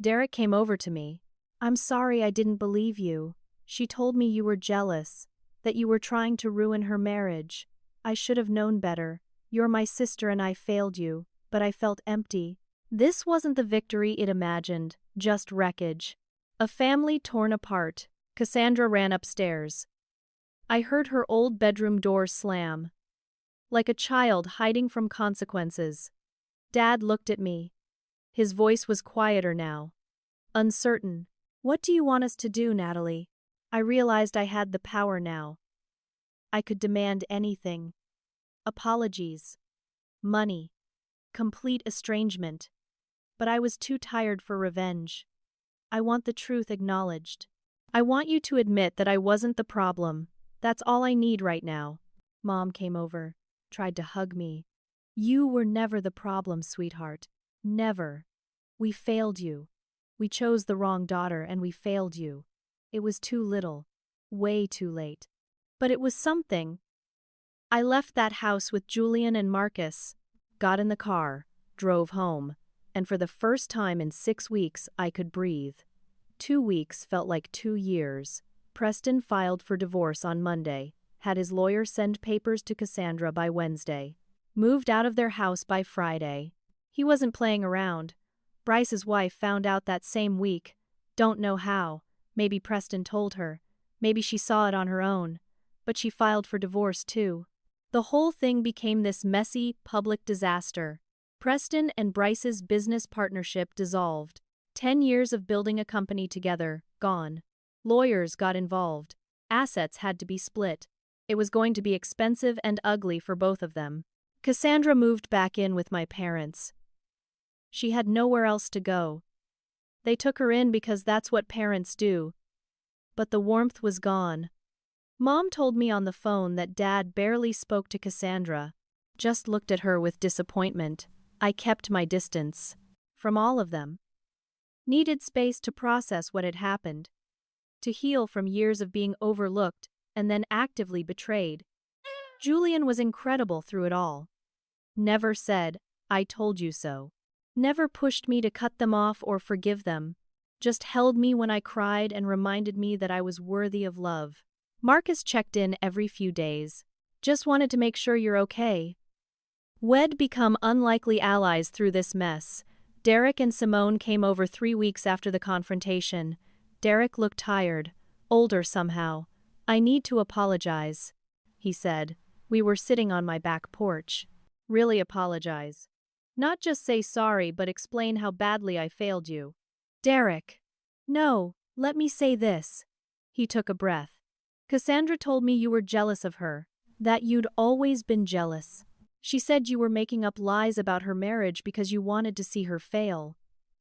Derek came over to me. I'm sorry I didn't believe you. She told me you were jealous, that you were trying to ruin her marriage. I should have known better. You're my sister and I failed you, but I felt empty. This wasn't the victory it imagined, just wreckage. A family torn apart. Cassandra ran upstairs. I heard her old bedroom door slam. Like a child hiding from consequences. Dad looked at me. His voice was quieter now. Uncertain. What do you want us to do, Natalie? I realized I had the power now. I could demand anything. Apologies. Money. Complete estrangement. But I was too tired for revenge. I want the truth acknowledged. I want you to admit that I wasn't the problem. That's all I need right now. Mom came over, tried to hug me. You were never the problem, sweetheart. Never. We failed you. We chose the wrong daughter and we failed you. It was too little. Way too late. But it was something. I left that house with Julian and Marcus, got in the car, drove home, and for the first time in 6 weeks I could breathe. 2 weeks felt like 2 years. Preston filed for divorce on Monday, had his lawyer send papers to Cassandra by Wednesday, moved out of their house by Friday. He wasn't playing around. Bryce's wife found out that same week. Don't know how. Maybe Preston told her. Maybe she saw it on her own. But she filed for divorce too. The whole thing became this messy, public disaster. Preston and Bryce's business partnership dissolved. 10 years of building a company together, gone. Lawyers got involved. Assets had to be split. It was going to be expensive and ugly for both of them. Cassandra moved back in with my parents. She had nowhere else to go. They took her in because that's what parents do. But the warmth was gone. Mom told me on the phone that Dad barely spoke to Cassandra, just looked at her with disappointment. I kept my distance. From all of them. Needed space to process what had happened. To heal from years of being overlooked and then actively betrayed. Julian was incredible through it all. Never said, I told you so. Never pushed me to cut them off or forgive them. Just held me when I cried and reminded me that I was worthy of love. Marcus checked in every few days. Just wanted to make sure you're okay. We'd become unlikely allies through this mess. Derek and Simone came over 3 weeks after the confrontation. Derek looked tired, older somehow. I need to apologize, he said. We were sitting on my back porch. Really apologize. Not just say sorry but explain how badly I failed you. Derek. No, let me say this. He took a breath. Cassandra told me you were jealous of her, that you'd always been jealous. She said you were making up lies about her marriage because you wanted to see her fail.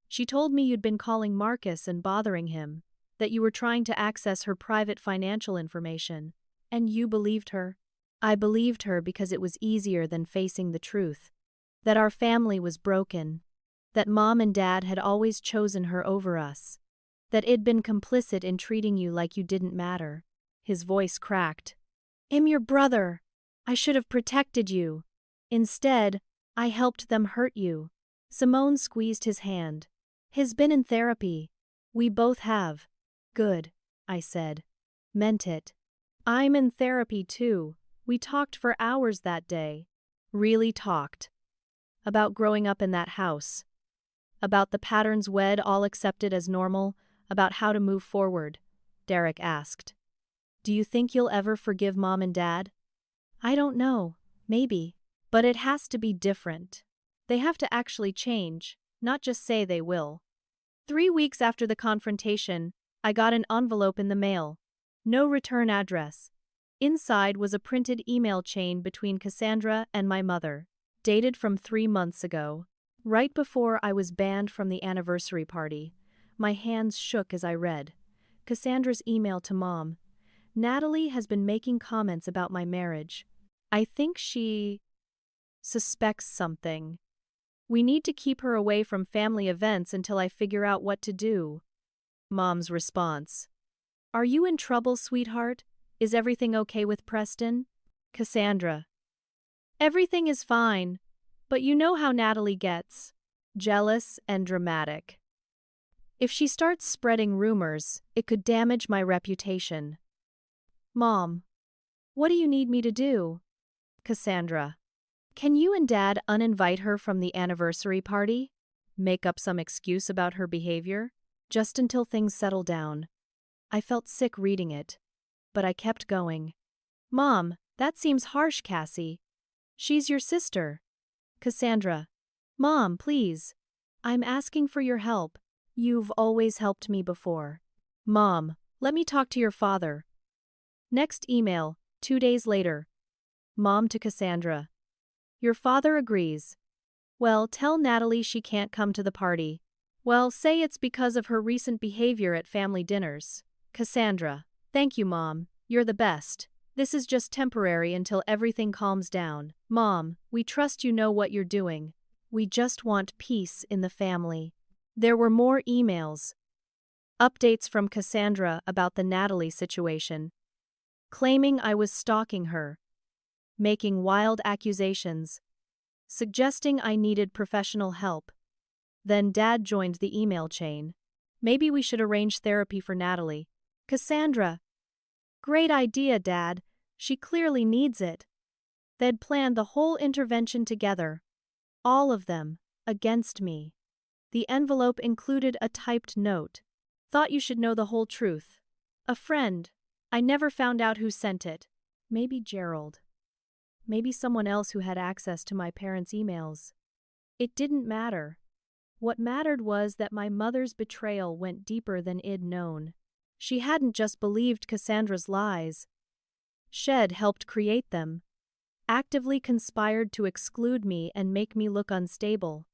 She told me you'd been calling Marcus and bothering him, that you were trying to access her private financial information. And you believed her. I believed her because it was easier than facing the truth. That our family was broken. That Mom and Dad had always chosen her over us. That it'd been complicit in treating you like you didn't matter. His voice cracked. I'm your brother. I should have protected you. Instead, I helped them hurt you. Simone squeezed his hand. He's been in therapy. We both have. Good, I said. Meant it. I'm in therapy too. We talked for hours that day. Really talked. About growing up in that house. About the patterns wed all accepted as normal, about how to move forward, Derek asked. Do you think you'll ever forgive Mom and Dad? I don't know, maybe. But it has to be different. They have to actually change, not just say they will. 3 weeks after the confrontation, I got an envelope in the mail. No return address. Inside was a printed email chain between Cassandra and my mother, dated from 3 months ago. Right before I was banned from the anniversary party, my hands shook as I read. Cassandra's email to Mom. Natalie has been making comments about my marriage. I think she suspects something. We need to keep her away from family events until I figure out what to do. Mom's response. Are you in trouble, sweetheart? Is everything okay with Preston? Cassandra. Everything is fine, but you know how Natalie gets. Jealous and dramatic. If she starts spreading rumors, it could damage my reputation. Mom. What do you need me to do? Cassandra. Can you and Dad uninvite her from the anniversary party? Make up some excuse about her behavior? Just until things settle down. I felt sick reading it. But I kept going. Mom, that seems harsh, Cassie. She's your sister. Cassandra. Mom, please. I'm asking for your help. You've always helped me before. Mom, let me talk to your father. Next email, 2 days later. Mom to Cassandra. Your father agrees. Well, tell Natalie she can't come to the party. Well, say it's because of her recent behavior at family dinners. Cassandra. Thank you, Mom. You're the best. This is just temporary until everything calms down. Mom, we trust you know what you're doing. We just want peace in the family. There were more emails. Updates from Cassandra about the Natalie situation. Claiming I was stalking her. Making wild accusations. Suggesting I needed professional help. Then Dad joined the email chain. Maybe we should arrange therapy for Natalie. Cassandra. Great idea, Dad. She clearly needs it. They'd planned the whole intervention together. All of them, against me. The envelope included a typed note. Thought you should know the whole truth. A friend. I never found out who sent it. Maybe Gerald. Maybe someone else who had access to my parents' emails. It didn't matter. What mattered was that my mother's betrayal went deeper than I'd known. She hadn't just believed Cassandra's lies. She'd helped create them. Actively conspired to exclude me and make me look unstable.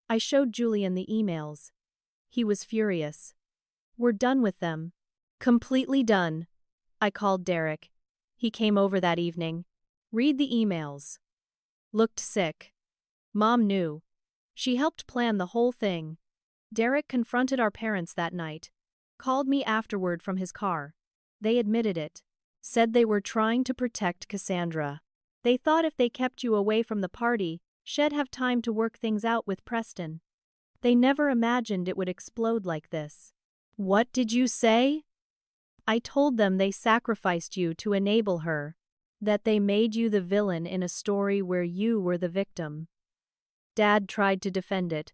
I showed Julian the emails. He was furious. We're done with them. Completely done. I called Derek. He came over that evening. Read the emails. Looked sick. Mom knew. She helped plan the whole thing. Derek confronted our parents that night. Called me afterward from his car. They admitted it. Said they were trying to protect Cassandra. They thought if they kept you away from the party, she'd have time to work things out with Preston. They never imagined it would explode like this. What did you say? I told them they sacrificed you to enable her. That they made you the villain in a story where you were the victim. Dad tried to defend it.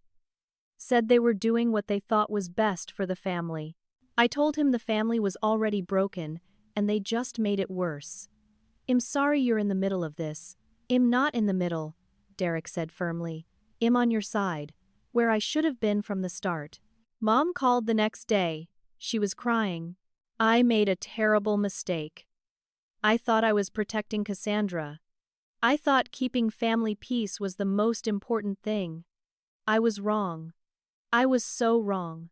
Said they were doing what they thought was best for the family. I told him the family was already broken, and they just made it worse. I'm sorry you're in the middle of this. I'm not in the middle, Derek said firmly. I'm on your side, where I should have been from the start. Mom called the next day. She was crying. I made a terrible mistake. I thought I was protecting Cassandra. I thought keeping family peace was the most important thing. I was wrong. I was so wrong.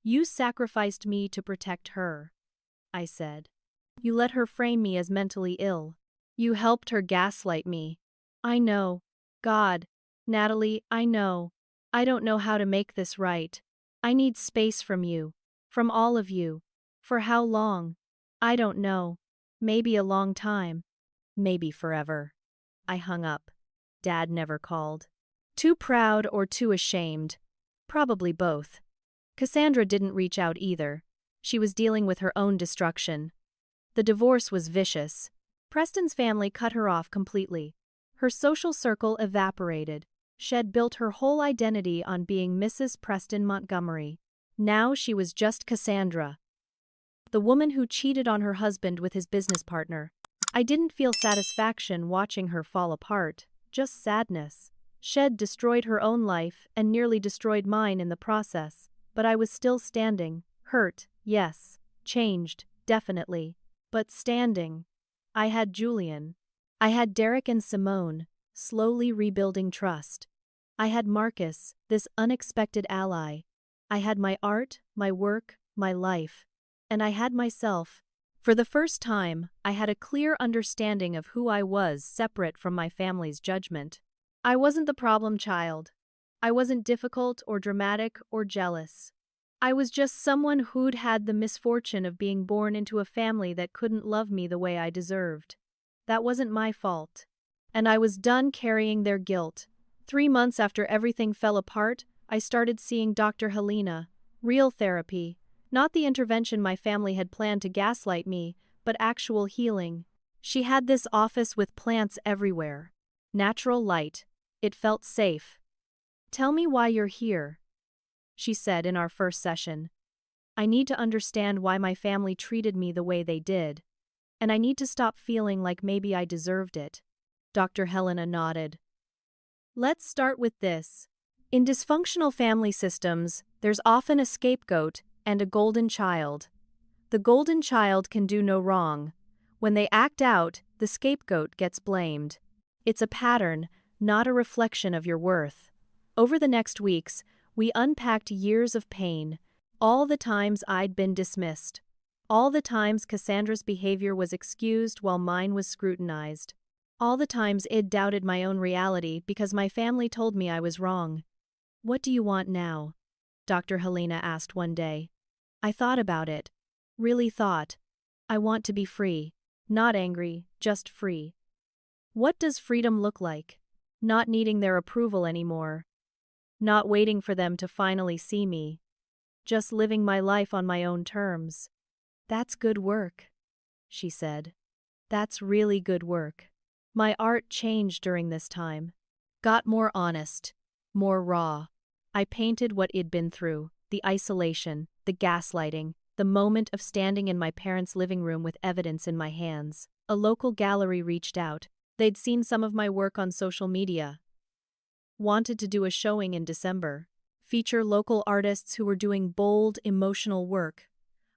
You sacrificed me to protect her, I said. You let her frame me as mentally ill. You helped her gaslight me. I know. God. Natalie, I know. I don't know how to make this right. I need space from you. From all of you. For how long? I don't know. Maybe a long time. Maybe forever. I hung up. Dad never called. Too proud or too ashamed. Probably both. Cassandra didn't reach out either. She was dealing with her own destruction. The divorce was vicious. Preston's family cut her off completely. Her social circle evaporated. She'd built her whole identity on being Mrs. Preston Montgomery. Now she was just Cassandra, the woman who cheated on her husband with his business partner. I didn't feel satisfaction watching her fall apart, just sadness. She'd destroyed her own life and nearly destroyed mine in the process, but I was still standing, hurt, yes, changed, definitely, but standing. I had Julian. I had Derek and Simone, slowly rebuilding trust. I had Marcus, this unexpected ally. I had my art, my work, my life. And I had myself. For the first time, I had a clear understanding of who I was separate from my family's judgment. I wasn't the problem child. I wasn't difficult or dramatic or jealous. I was just someone who'd had the misfortune of being born into a family that couldn't love me the way I deserved. That wasn't my fault. And I was done carrying their guilt. 3 months after everything fell apart, I started seeing Dr. Helena. Real therapy. Not the intervention my family had planned to gaslight me, but actual healing. She had this office with plants everywhere. Natural light. It felt safe. "Tell me why you're here," she said in our first session. "I need to understand why my family treated me the way they did. And I need to stop feeling like maybe I deserved it." Dr. Helena nodded. "Let's start with this. In dysfunctional family systems, there's often a scapegoat and a golden child. The golden child can do no wrong. When they act out, the scapegoat gets blamed. It's a pattern, not a reflection of your worth." Over the next weeks, we unpacked years of pain, all the times I'd been dismissed, all the times Cassandra's behavior was excused while mine was scrutinized, all the times I'd doubted my own reality because my family told me I was wrong. "What do you want now?" Dr. Helena asked one day. I thought about it. Really thought. I want to be free. Not angry, just free. What does freedom look like? Not needing their approval anymore. Not waiting for them to finally see me. Just living my life on my own terms. "That's good work," she said. "That's really good work." My art changed during this time. Got more honest. More raw. I painted what I'd been through. The isolation, the gaslighting, the moment of standing in my parents' living room with evidence in my hands. A local gallery reached out. They'd seen some of my work on social media. Wanted to do a showing in December. Feature local artists who were doing bold, emotional work.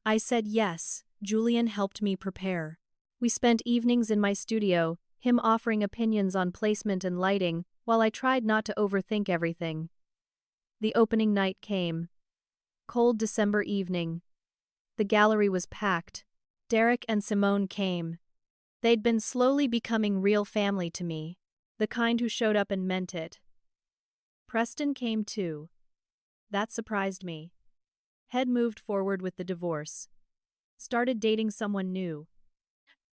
I said yes. Julian helped me prepare. We spent evenings in my studio, him offering opinions on placement and lighting, while I tried not to overthink everything. The opening night came. Cold December evening. The gallery was packed. Derek and Simone came. They'd been slowly becoming real family to me, the kind who showed up and meant it. Preston came too. That surprised me. Had moved forward with the divorce. Started dating someone new.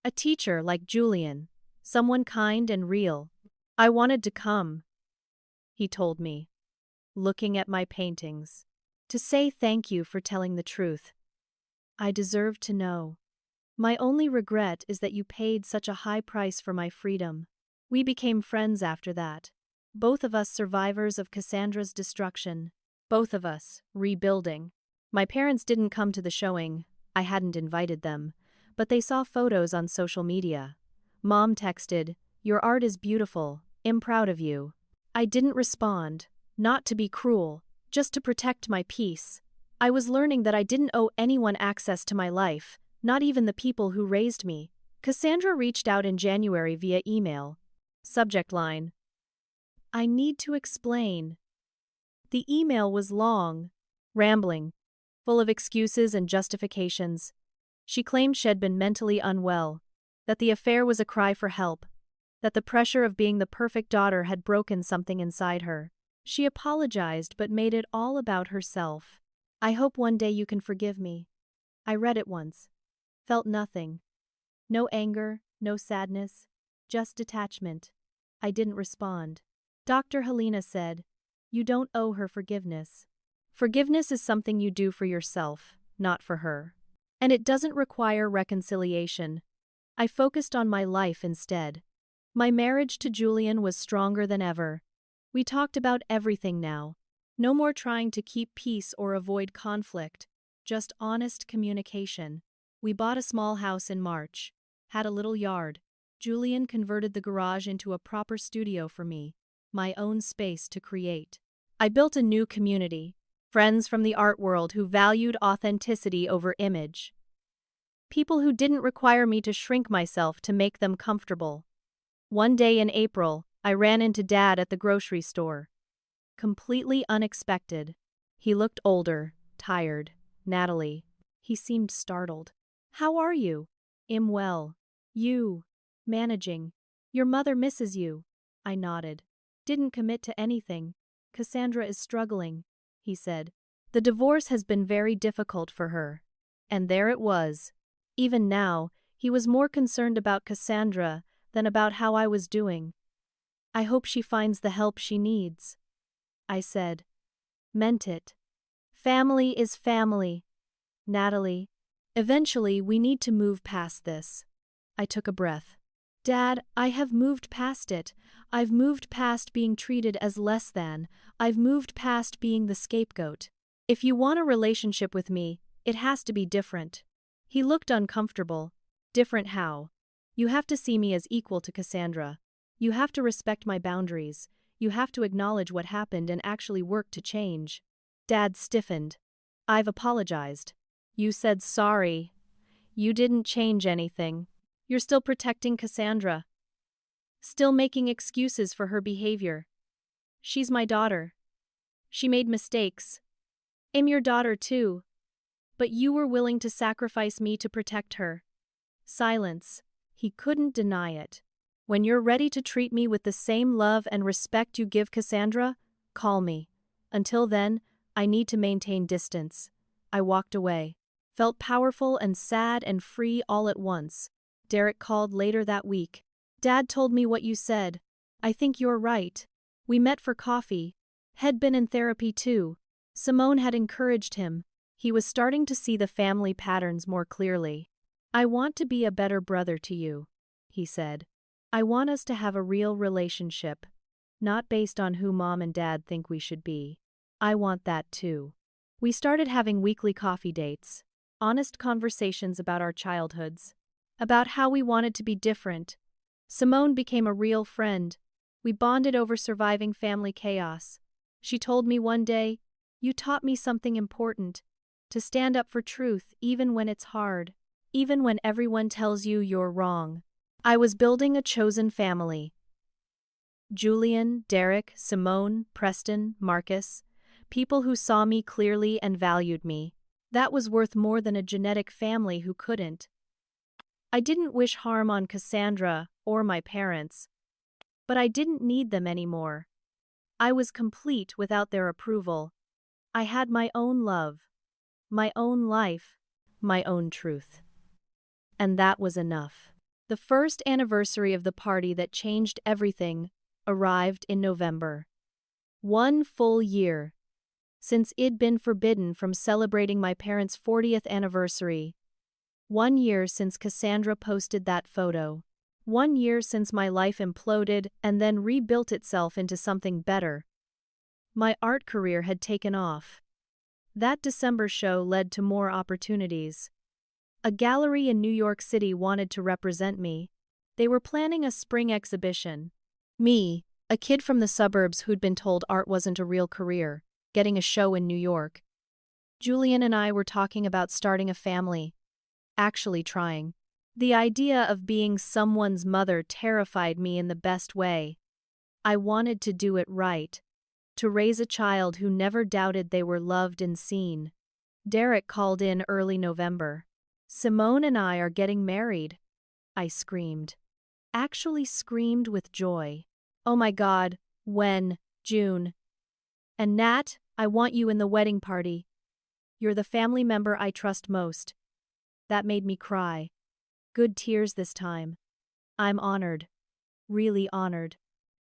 A teacher like Julian. Someone kind and real. "I wanted to come," he told me, looking at my paintings. "To say thank you for telling the truth. I deserve to know. My only regret is that you paid such a high price for my freedom." We became friends after that. Both of us survivors of Cassandra's destruction. Both of us rebuilding. My parents didn't come to the showing. I hadn't invited them. But they saw photos on social media. Mom texted, "Your art is beautiful. I'm proud of you." I didn't respond. Not to be cruel. Just to protect my peace. I was learning that I didn't owe anyone access to my life, not even the people who raised me. Cassandra reached out in January via email. Subject line: "I need to explain." The email was long, rambling, full of excuses and justifications. She claimed she'd been mentally unwell, that the affair was a cry for help, that the pressure of being the perfect daughter had broken something inside her. She apologized but made it all about herself. "I hope one day you can forgive me." I read it once. Felt nothing. No anger, no sadness, just detachment. I didn't respond. Dr. Helena said, "You don't owe her forgiveness. Forgiveness is something you do for yourself, not for her. And it doesn't require reconciliation." I focused on my life instead. My marriage to Julian was stronger than ever. We talked about everything now. No more trying to keep peace or avoid conflict, just honest communication. We bought a small house in March, had a little yard. Julian converted the garage into a proper studio for me, my own space to create. I built a new community, friends from the art world who valued authenticity over image. People who didn't require me to shrink myself to make them comfortable. One day in April, I ran into Dad at the grocery store. Completely unexpected. He looked older, tired. Natalie. He seemed startled. How are you? I'm well. You. Managing. Your mother misses you. I nodded. Didn't commit to anything. Cassandra is struggling, he said. The divorce has been very difficult for her. And there it was. Even now, he was more concerned about Cassandra than about how I was doing. I hope she finds the help she needs. I said. Meant it. Family is family. Natalie. Eventually, we need to move past this. I took a breath. Dad, I have moved past it. I've moved past being treated as less than. I've moved past being the scapegoat. If you want a relationship with me, it has to be different. He looked uncomfortable. Different how? You have to see me as equal to Cassandra. You have to respect my boundaries. You have to acknowledge what happened and actually work to change. Dad stiffened. I've apologized. You said sorry. You didn't change anything. You're still protecting Cassandra. Still making excuses for her behavior. She's my daughter. She made mistakes. I'm your daughter too. But you were willing to sacrifice me to protect her. Silence. He couldn't deny it. When you're ready to treat me with the same love and respect you give Cassandra, call me. Until then, I need to maintain distance. I walked away. Felt powerful and sad and free all at once. Derek called later that week. Dad told me what you said. I think you're right. We met for coffee. Had been in therapy too. Simone had encouraged him. He was starting to see the family patterns more clearly. I want to be a better brother to you, he said. I want us to have a real relationship, not based on who Mom and Dad think we should be. I want that too. We started having weekly coffee dates, honest conversations about our childhoods, about how we wanted to be different. Simone became a real friend. We bonded over surviving family chaos. She told me one day, "You taught me something important, to stand up for truth even when it's hard, even when everyone tells you you're wrong." I was building a chosen family. Julian, Derek, Simone, Preston, Marcus, people who saw me clearly and valued me. That was worth more than a genetic family who couldn't. I didn't wish harm on Cassandra or my parents, but I didn't need them anymore. I was complete without their approval. I had my own love, my own life, my own truth. And that was enough. The first anniversary of the party that changed everything arrived in November. 1 full year since I'd been forbidden from celebrating my parents' 40th anniversary. 1 year since Cassandra posted that photo. 1 year since my life imploded and then rebuilt itself into something better. My art career had taken off. That December show led to more opportunities. A gallery in New York City wanted to represent me. They were planning a spring exhibition. Me, a kid from the suburbs who'd been told art wasn't a real career, getting a show in New York. Julian and I were talking about starting a family. Actually trying. The idea of being someone's mother terrified me in the best way. I wanted to do it right. To raise a child who never doubted they were loved and seen. Derek called in early November. Simone and I are getting married. I screamed. Actually screamed with joy. Oh my God, when? June. And Nat, I want you in the wedding party. You're the family member I trust most. That made me cry. Good tears this time. I'm honored. Really honored.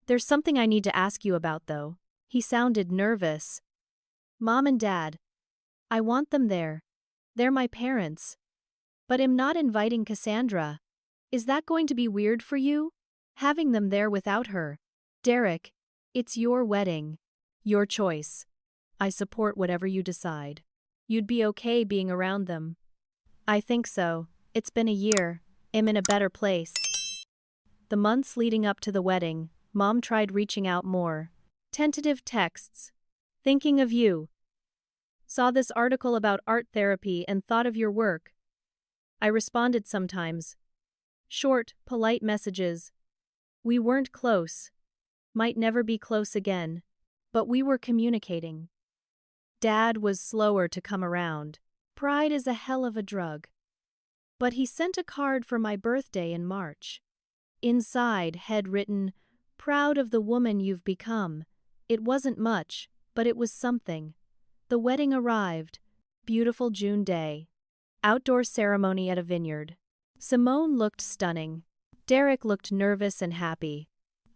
There's something I need to ask you about though. He sounded nervous. Mom and Dad. I want them there. They're my parents. But I'm not inviting Cassandra. Is that going to be weird for you? Having them there without her? Derek. It's your wedding. Your choice. I support whatever you decide. You'd be okay being around them. I think so. It's been a year. I'm in a better place. The months leading up to the wedding, Mom tried reaching out more. Tentative texts. Thinking of you. Saw this article about art therapy and thought of your work. I responded sometimes. Short, polite messages. We weren't close. Might never be close again. But we were communicating. Dad was slower to come around. Pride is a hell of a drug. But he sent a card for my birthday in March. Inside had written, "Proud of the woman you've become." It wasn't much, but it was something. The wedding arrived. Beautiful June day. Outdoor ceremony at a vineyard. Simone looked stunning. Derek looked nervous and happy.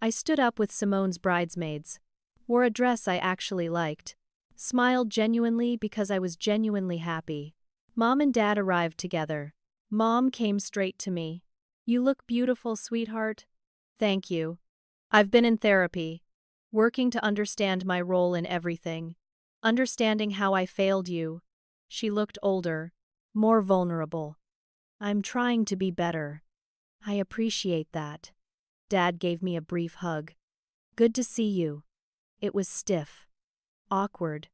I stood up with Simone's bridesmaids. Wore a dress I actually liked. Smiled genuinely because I was genuinely happy. Mom and Dad arrived together. Mom came straight to me. "You look beautiful, sweetheart." "Thank you. I've been in therapy. Working to understand my role in everything. Understanding how I failed you." She looked older. More vulnerable. "I'm trying to be better." "I appreciate that." Dad gave me a brief hug. "Good to see you." It was stiff. Awkward.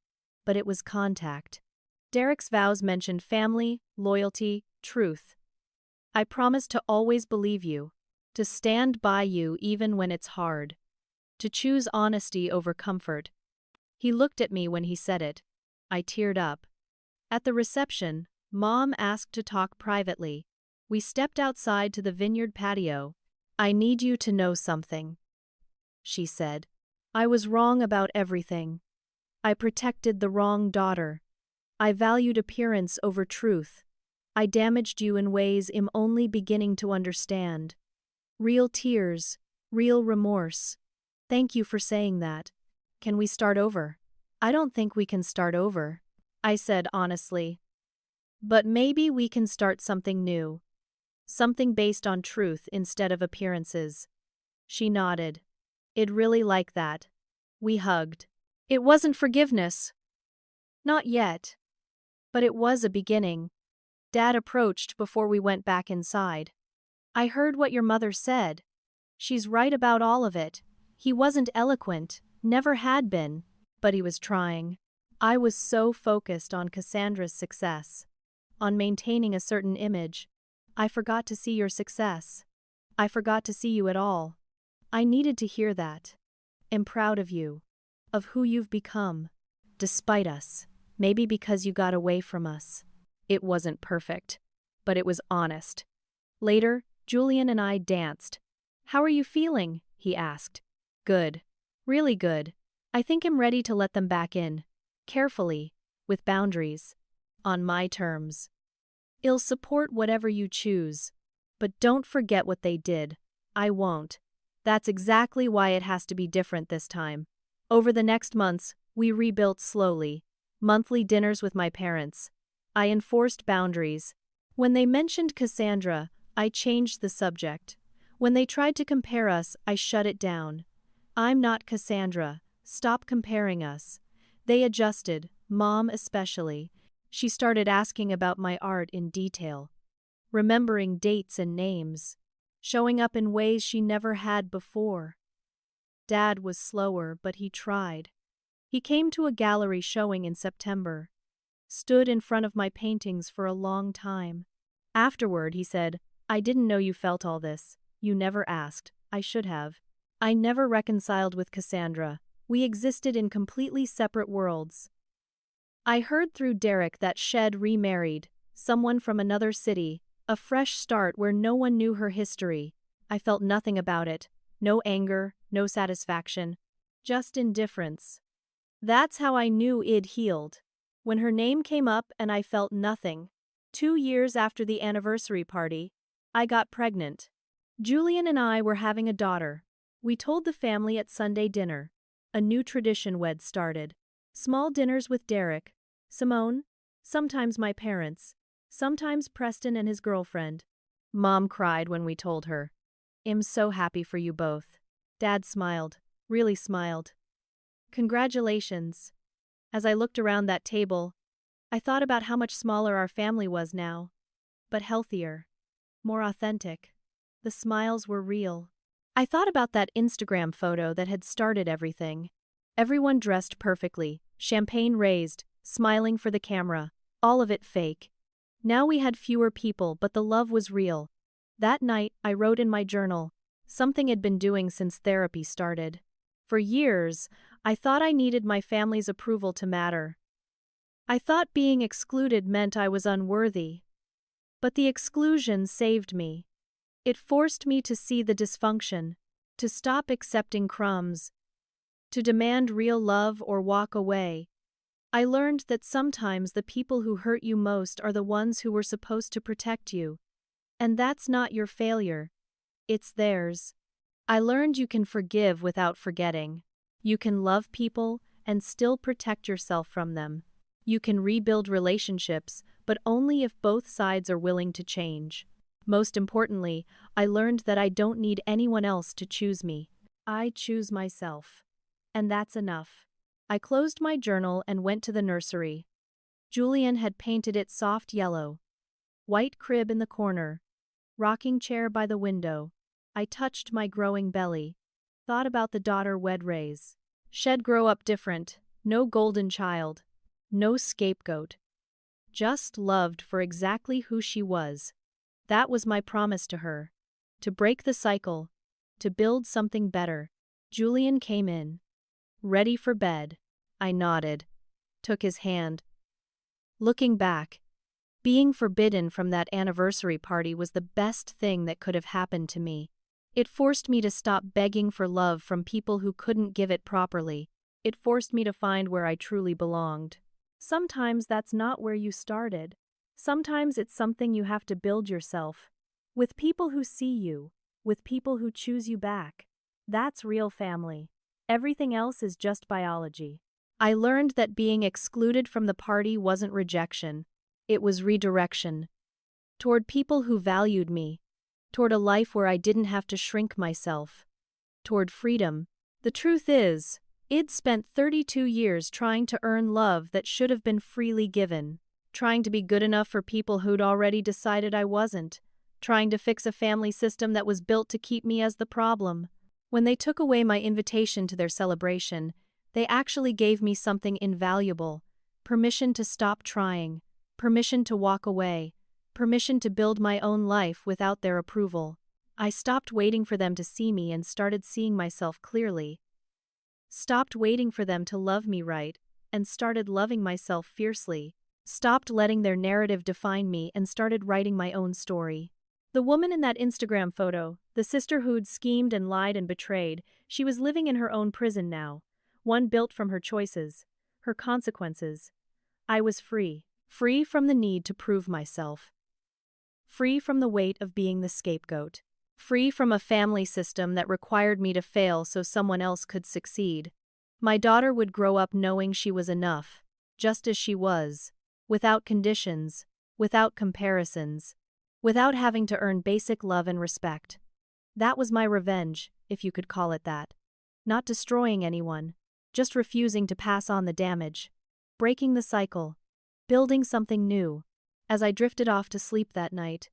But it was contact. Derek's vows mentioned family, loyalty, truth. "I promise to always believe you. To stand by you even when it's hard. To choose honesty over comfort." He looked at me when he said it. I teared up. At the reception, Mom asked to talk privately. We stepped outside to the vineyard patio. "I need you to know something," she said. "I was wrong about everything. I protected the wrong daughter. I valued appearance over truth. I damaged you in ways I'm only beginning to understand. Real tears, real remorse. Thank you for saying that. Can we start over?" "I don't think we can start over," I said honestly. "But maybe we can start something new. Something based on truth instead of appearances." She nodded. "I'd really like that." We hugged. It wasn't forgiveness. Not yet. But it was a beginning. Dad approached before we went back inside. "I heard what your mother said. She's right about all of it. He wasn't eloquent, never had been, but he was trying." I was so focused on Cassandra's success, on maintaining a certain image. I forgot to see your success. I forgot to see you at all. I needed to hear that. I'm proud of you. Of who you've become. Despite us. Maybe because you got away from us. It wasn't perfect. But it was honest. Later, Julian and I danced. "How are you feeling?" he asked. "Good. Really good. I think I'm ready to let them back in. Carefully. With boundaries. On my terms. I'll support whatever you choose. But don't forget what they did. I won't. That's exactly why it has to be different this time." Over the next months, we rebuilt slowly. Monthly dinners with my parents. I enforced boundaries. When they mentioned Cassandra, I changed the subject. When they tried to compare us, I shut it down. "I'm not Cassandra. Stop comparing us." They adjusted, Mom especially. She started asking about my art in detail. Remembering dates and names. Showing up in ways she never had before. Dad was slower, but he tried. He came to a gallery showing in September. Stood in front of my paintings for a long time. Afterward, he said, "I didn't know you felt all this. You never asked. I should have." I never reconciled with Cassandra. We existed in completely separate worlds. I heard through Derek that Shed remarried, someone from another city, a fresh start where no one knew her history. I felt nothing about it. No anger, no satisfaction. Just indifference. That's how I knew I'd healed. When her name came up and I felt nothing. 2 years after the anniversary party, I got pregnant. Julian and I were having a daughter. We told the family at Sunday dinner. A new tradition we'd started. Small dinners with Derek, Simone, sometimes my parents, sometimes Preston and his girlfriend. Mom cried when we told her. "I'm so happy for you both." Dad smiled. really smiled. Congratulations. As I looked around that table, I thought about how much smaller our family was now. But healthier. More authentic. The smiles were real. I thought about that Instagram photo that had started everything. Everyone dressed perfectly, champagne raised, smiling for the camera. All of it fake. Now we had fewer people, but the love was real. That night, I wrote in my journal, something I'd been doing since therapy started. For years, I thought I needed my family's approval to matter. I thought being excluded meant I was unworthy. But the exclusion saved me. It forced me to see the dysfunction, to stop accepting crumbs, to demand real love or walk away. I learned that sometimes the people who hurt you most are the ones who were supposed to protect you. And that's not your failure. It's theirs. I learned you can forgive without forgetting. You can love people and still protect yourself from them. You can rebuild relationships, but only if both sides are willing to change. Most importantly, I learned that I don't need anyone else to choose me. I choose myself. And that's enough. I closed my journal and went to the nursery. Julian had painted it soft yellow. White crib in the corner. Rocking chair by the window. I touched my growing belly. Thought about the daughter we'd raise. She'd grow up different. No golden child. No scapegoat. Just loved for exactly who she was. That was my promise to her. To break the cycle. To build something better. Julian came in. Ready for bed. I nodded. Took his hand. Looking back, being forbidden from that anniversary party was the best thing that could have happened to me. It forced me to stop begging for love from people who couldn't give it properly. It forced me to find where I truly belonged. Sometimes that's not where you started. Sometimes it's something you have to build yourself. With people who see you. With people who choose you back. That's real family. Everything else is just biology. I learned that being excluded from the party wasn't rejection. It was redirection. Toward people who valued me. Toward a life where I didn't have to shrink myself. Toward freedom. The truth is, I'd spent 32 years trying to earn love that should have been freely given. Trying to be good enough for people who'd already decided I wasn't. Trying to fix a family system that was built to keep me as the problem. When they took away my invitation to their celebration, they actually gave me something invaluable. Permission to stop trying. Permission to walk away. Permission to build my own life without their approval. I stopped waiting for them to see me and started seeing myself clearly. Stopped waiting for them to love me right, and started loving myself fiercely. Stopped letting their narrative define me and started writing my own story. The woman in that Instagram photo, the sister who'd schemed and lied and betrayed, she was living in her own prison now. One built from her choices, her consequences. I was free. Free from the need to prove myself. Free from the weight of being the scapegoat. Free from a family system that required me to fail so someone else could succeed. My daughter would grow up knowing she was enough, just as she was, without conditions, without comparisons, without having to earn basic love and respect. That was my revenge, if you could call it that. Not destroying anyone, just refusing to pass on the damage. Breaking the cycle. Building something new. As I drifted off to sleep that night,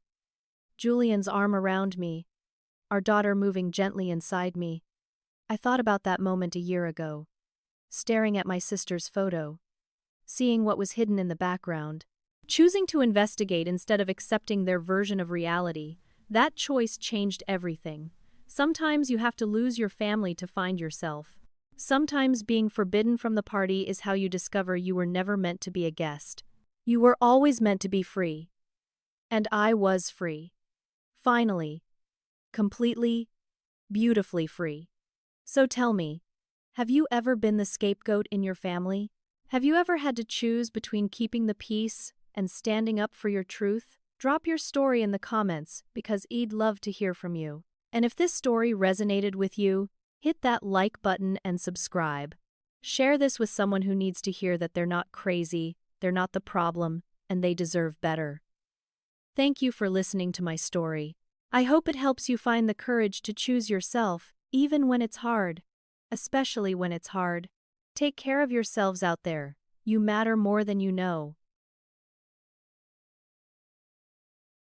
Julian's arm around me, our daughter moving gently inside me. I thought about that moment a year ago, staring at my sister's photo, seeing what was hidden in the background, choosing to investigate instead of accepting their version of reality. That choice changed everything. Sometimes you have to lose your family to find yourself. Sometimes being forbidden from the party is how you discover you were never meant to be a guest. You were always meant to be free. And I was free. Finally. Completely, beautifully free. So tell me, have you ever been the scapegoat in your family? Have you ever had to choose between keeping the peace and standing up for your truth? Drop your story in the comments because I'd love to hear from you. And if this story resonated with you, hit that like button and subscribe. Share this with someone who needs to hear that they're not crazy, they're not the problem, and they deserve better. Thank you for listening to my story. I hope it helps you find the courage to choose yourself, even when it's hard. especially when it's hard. Take care of yourselves out there. You matter more than you know.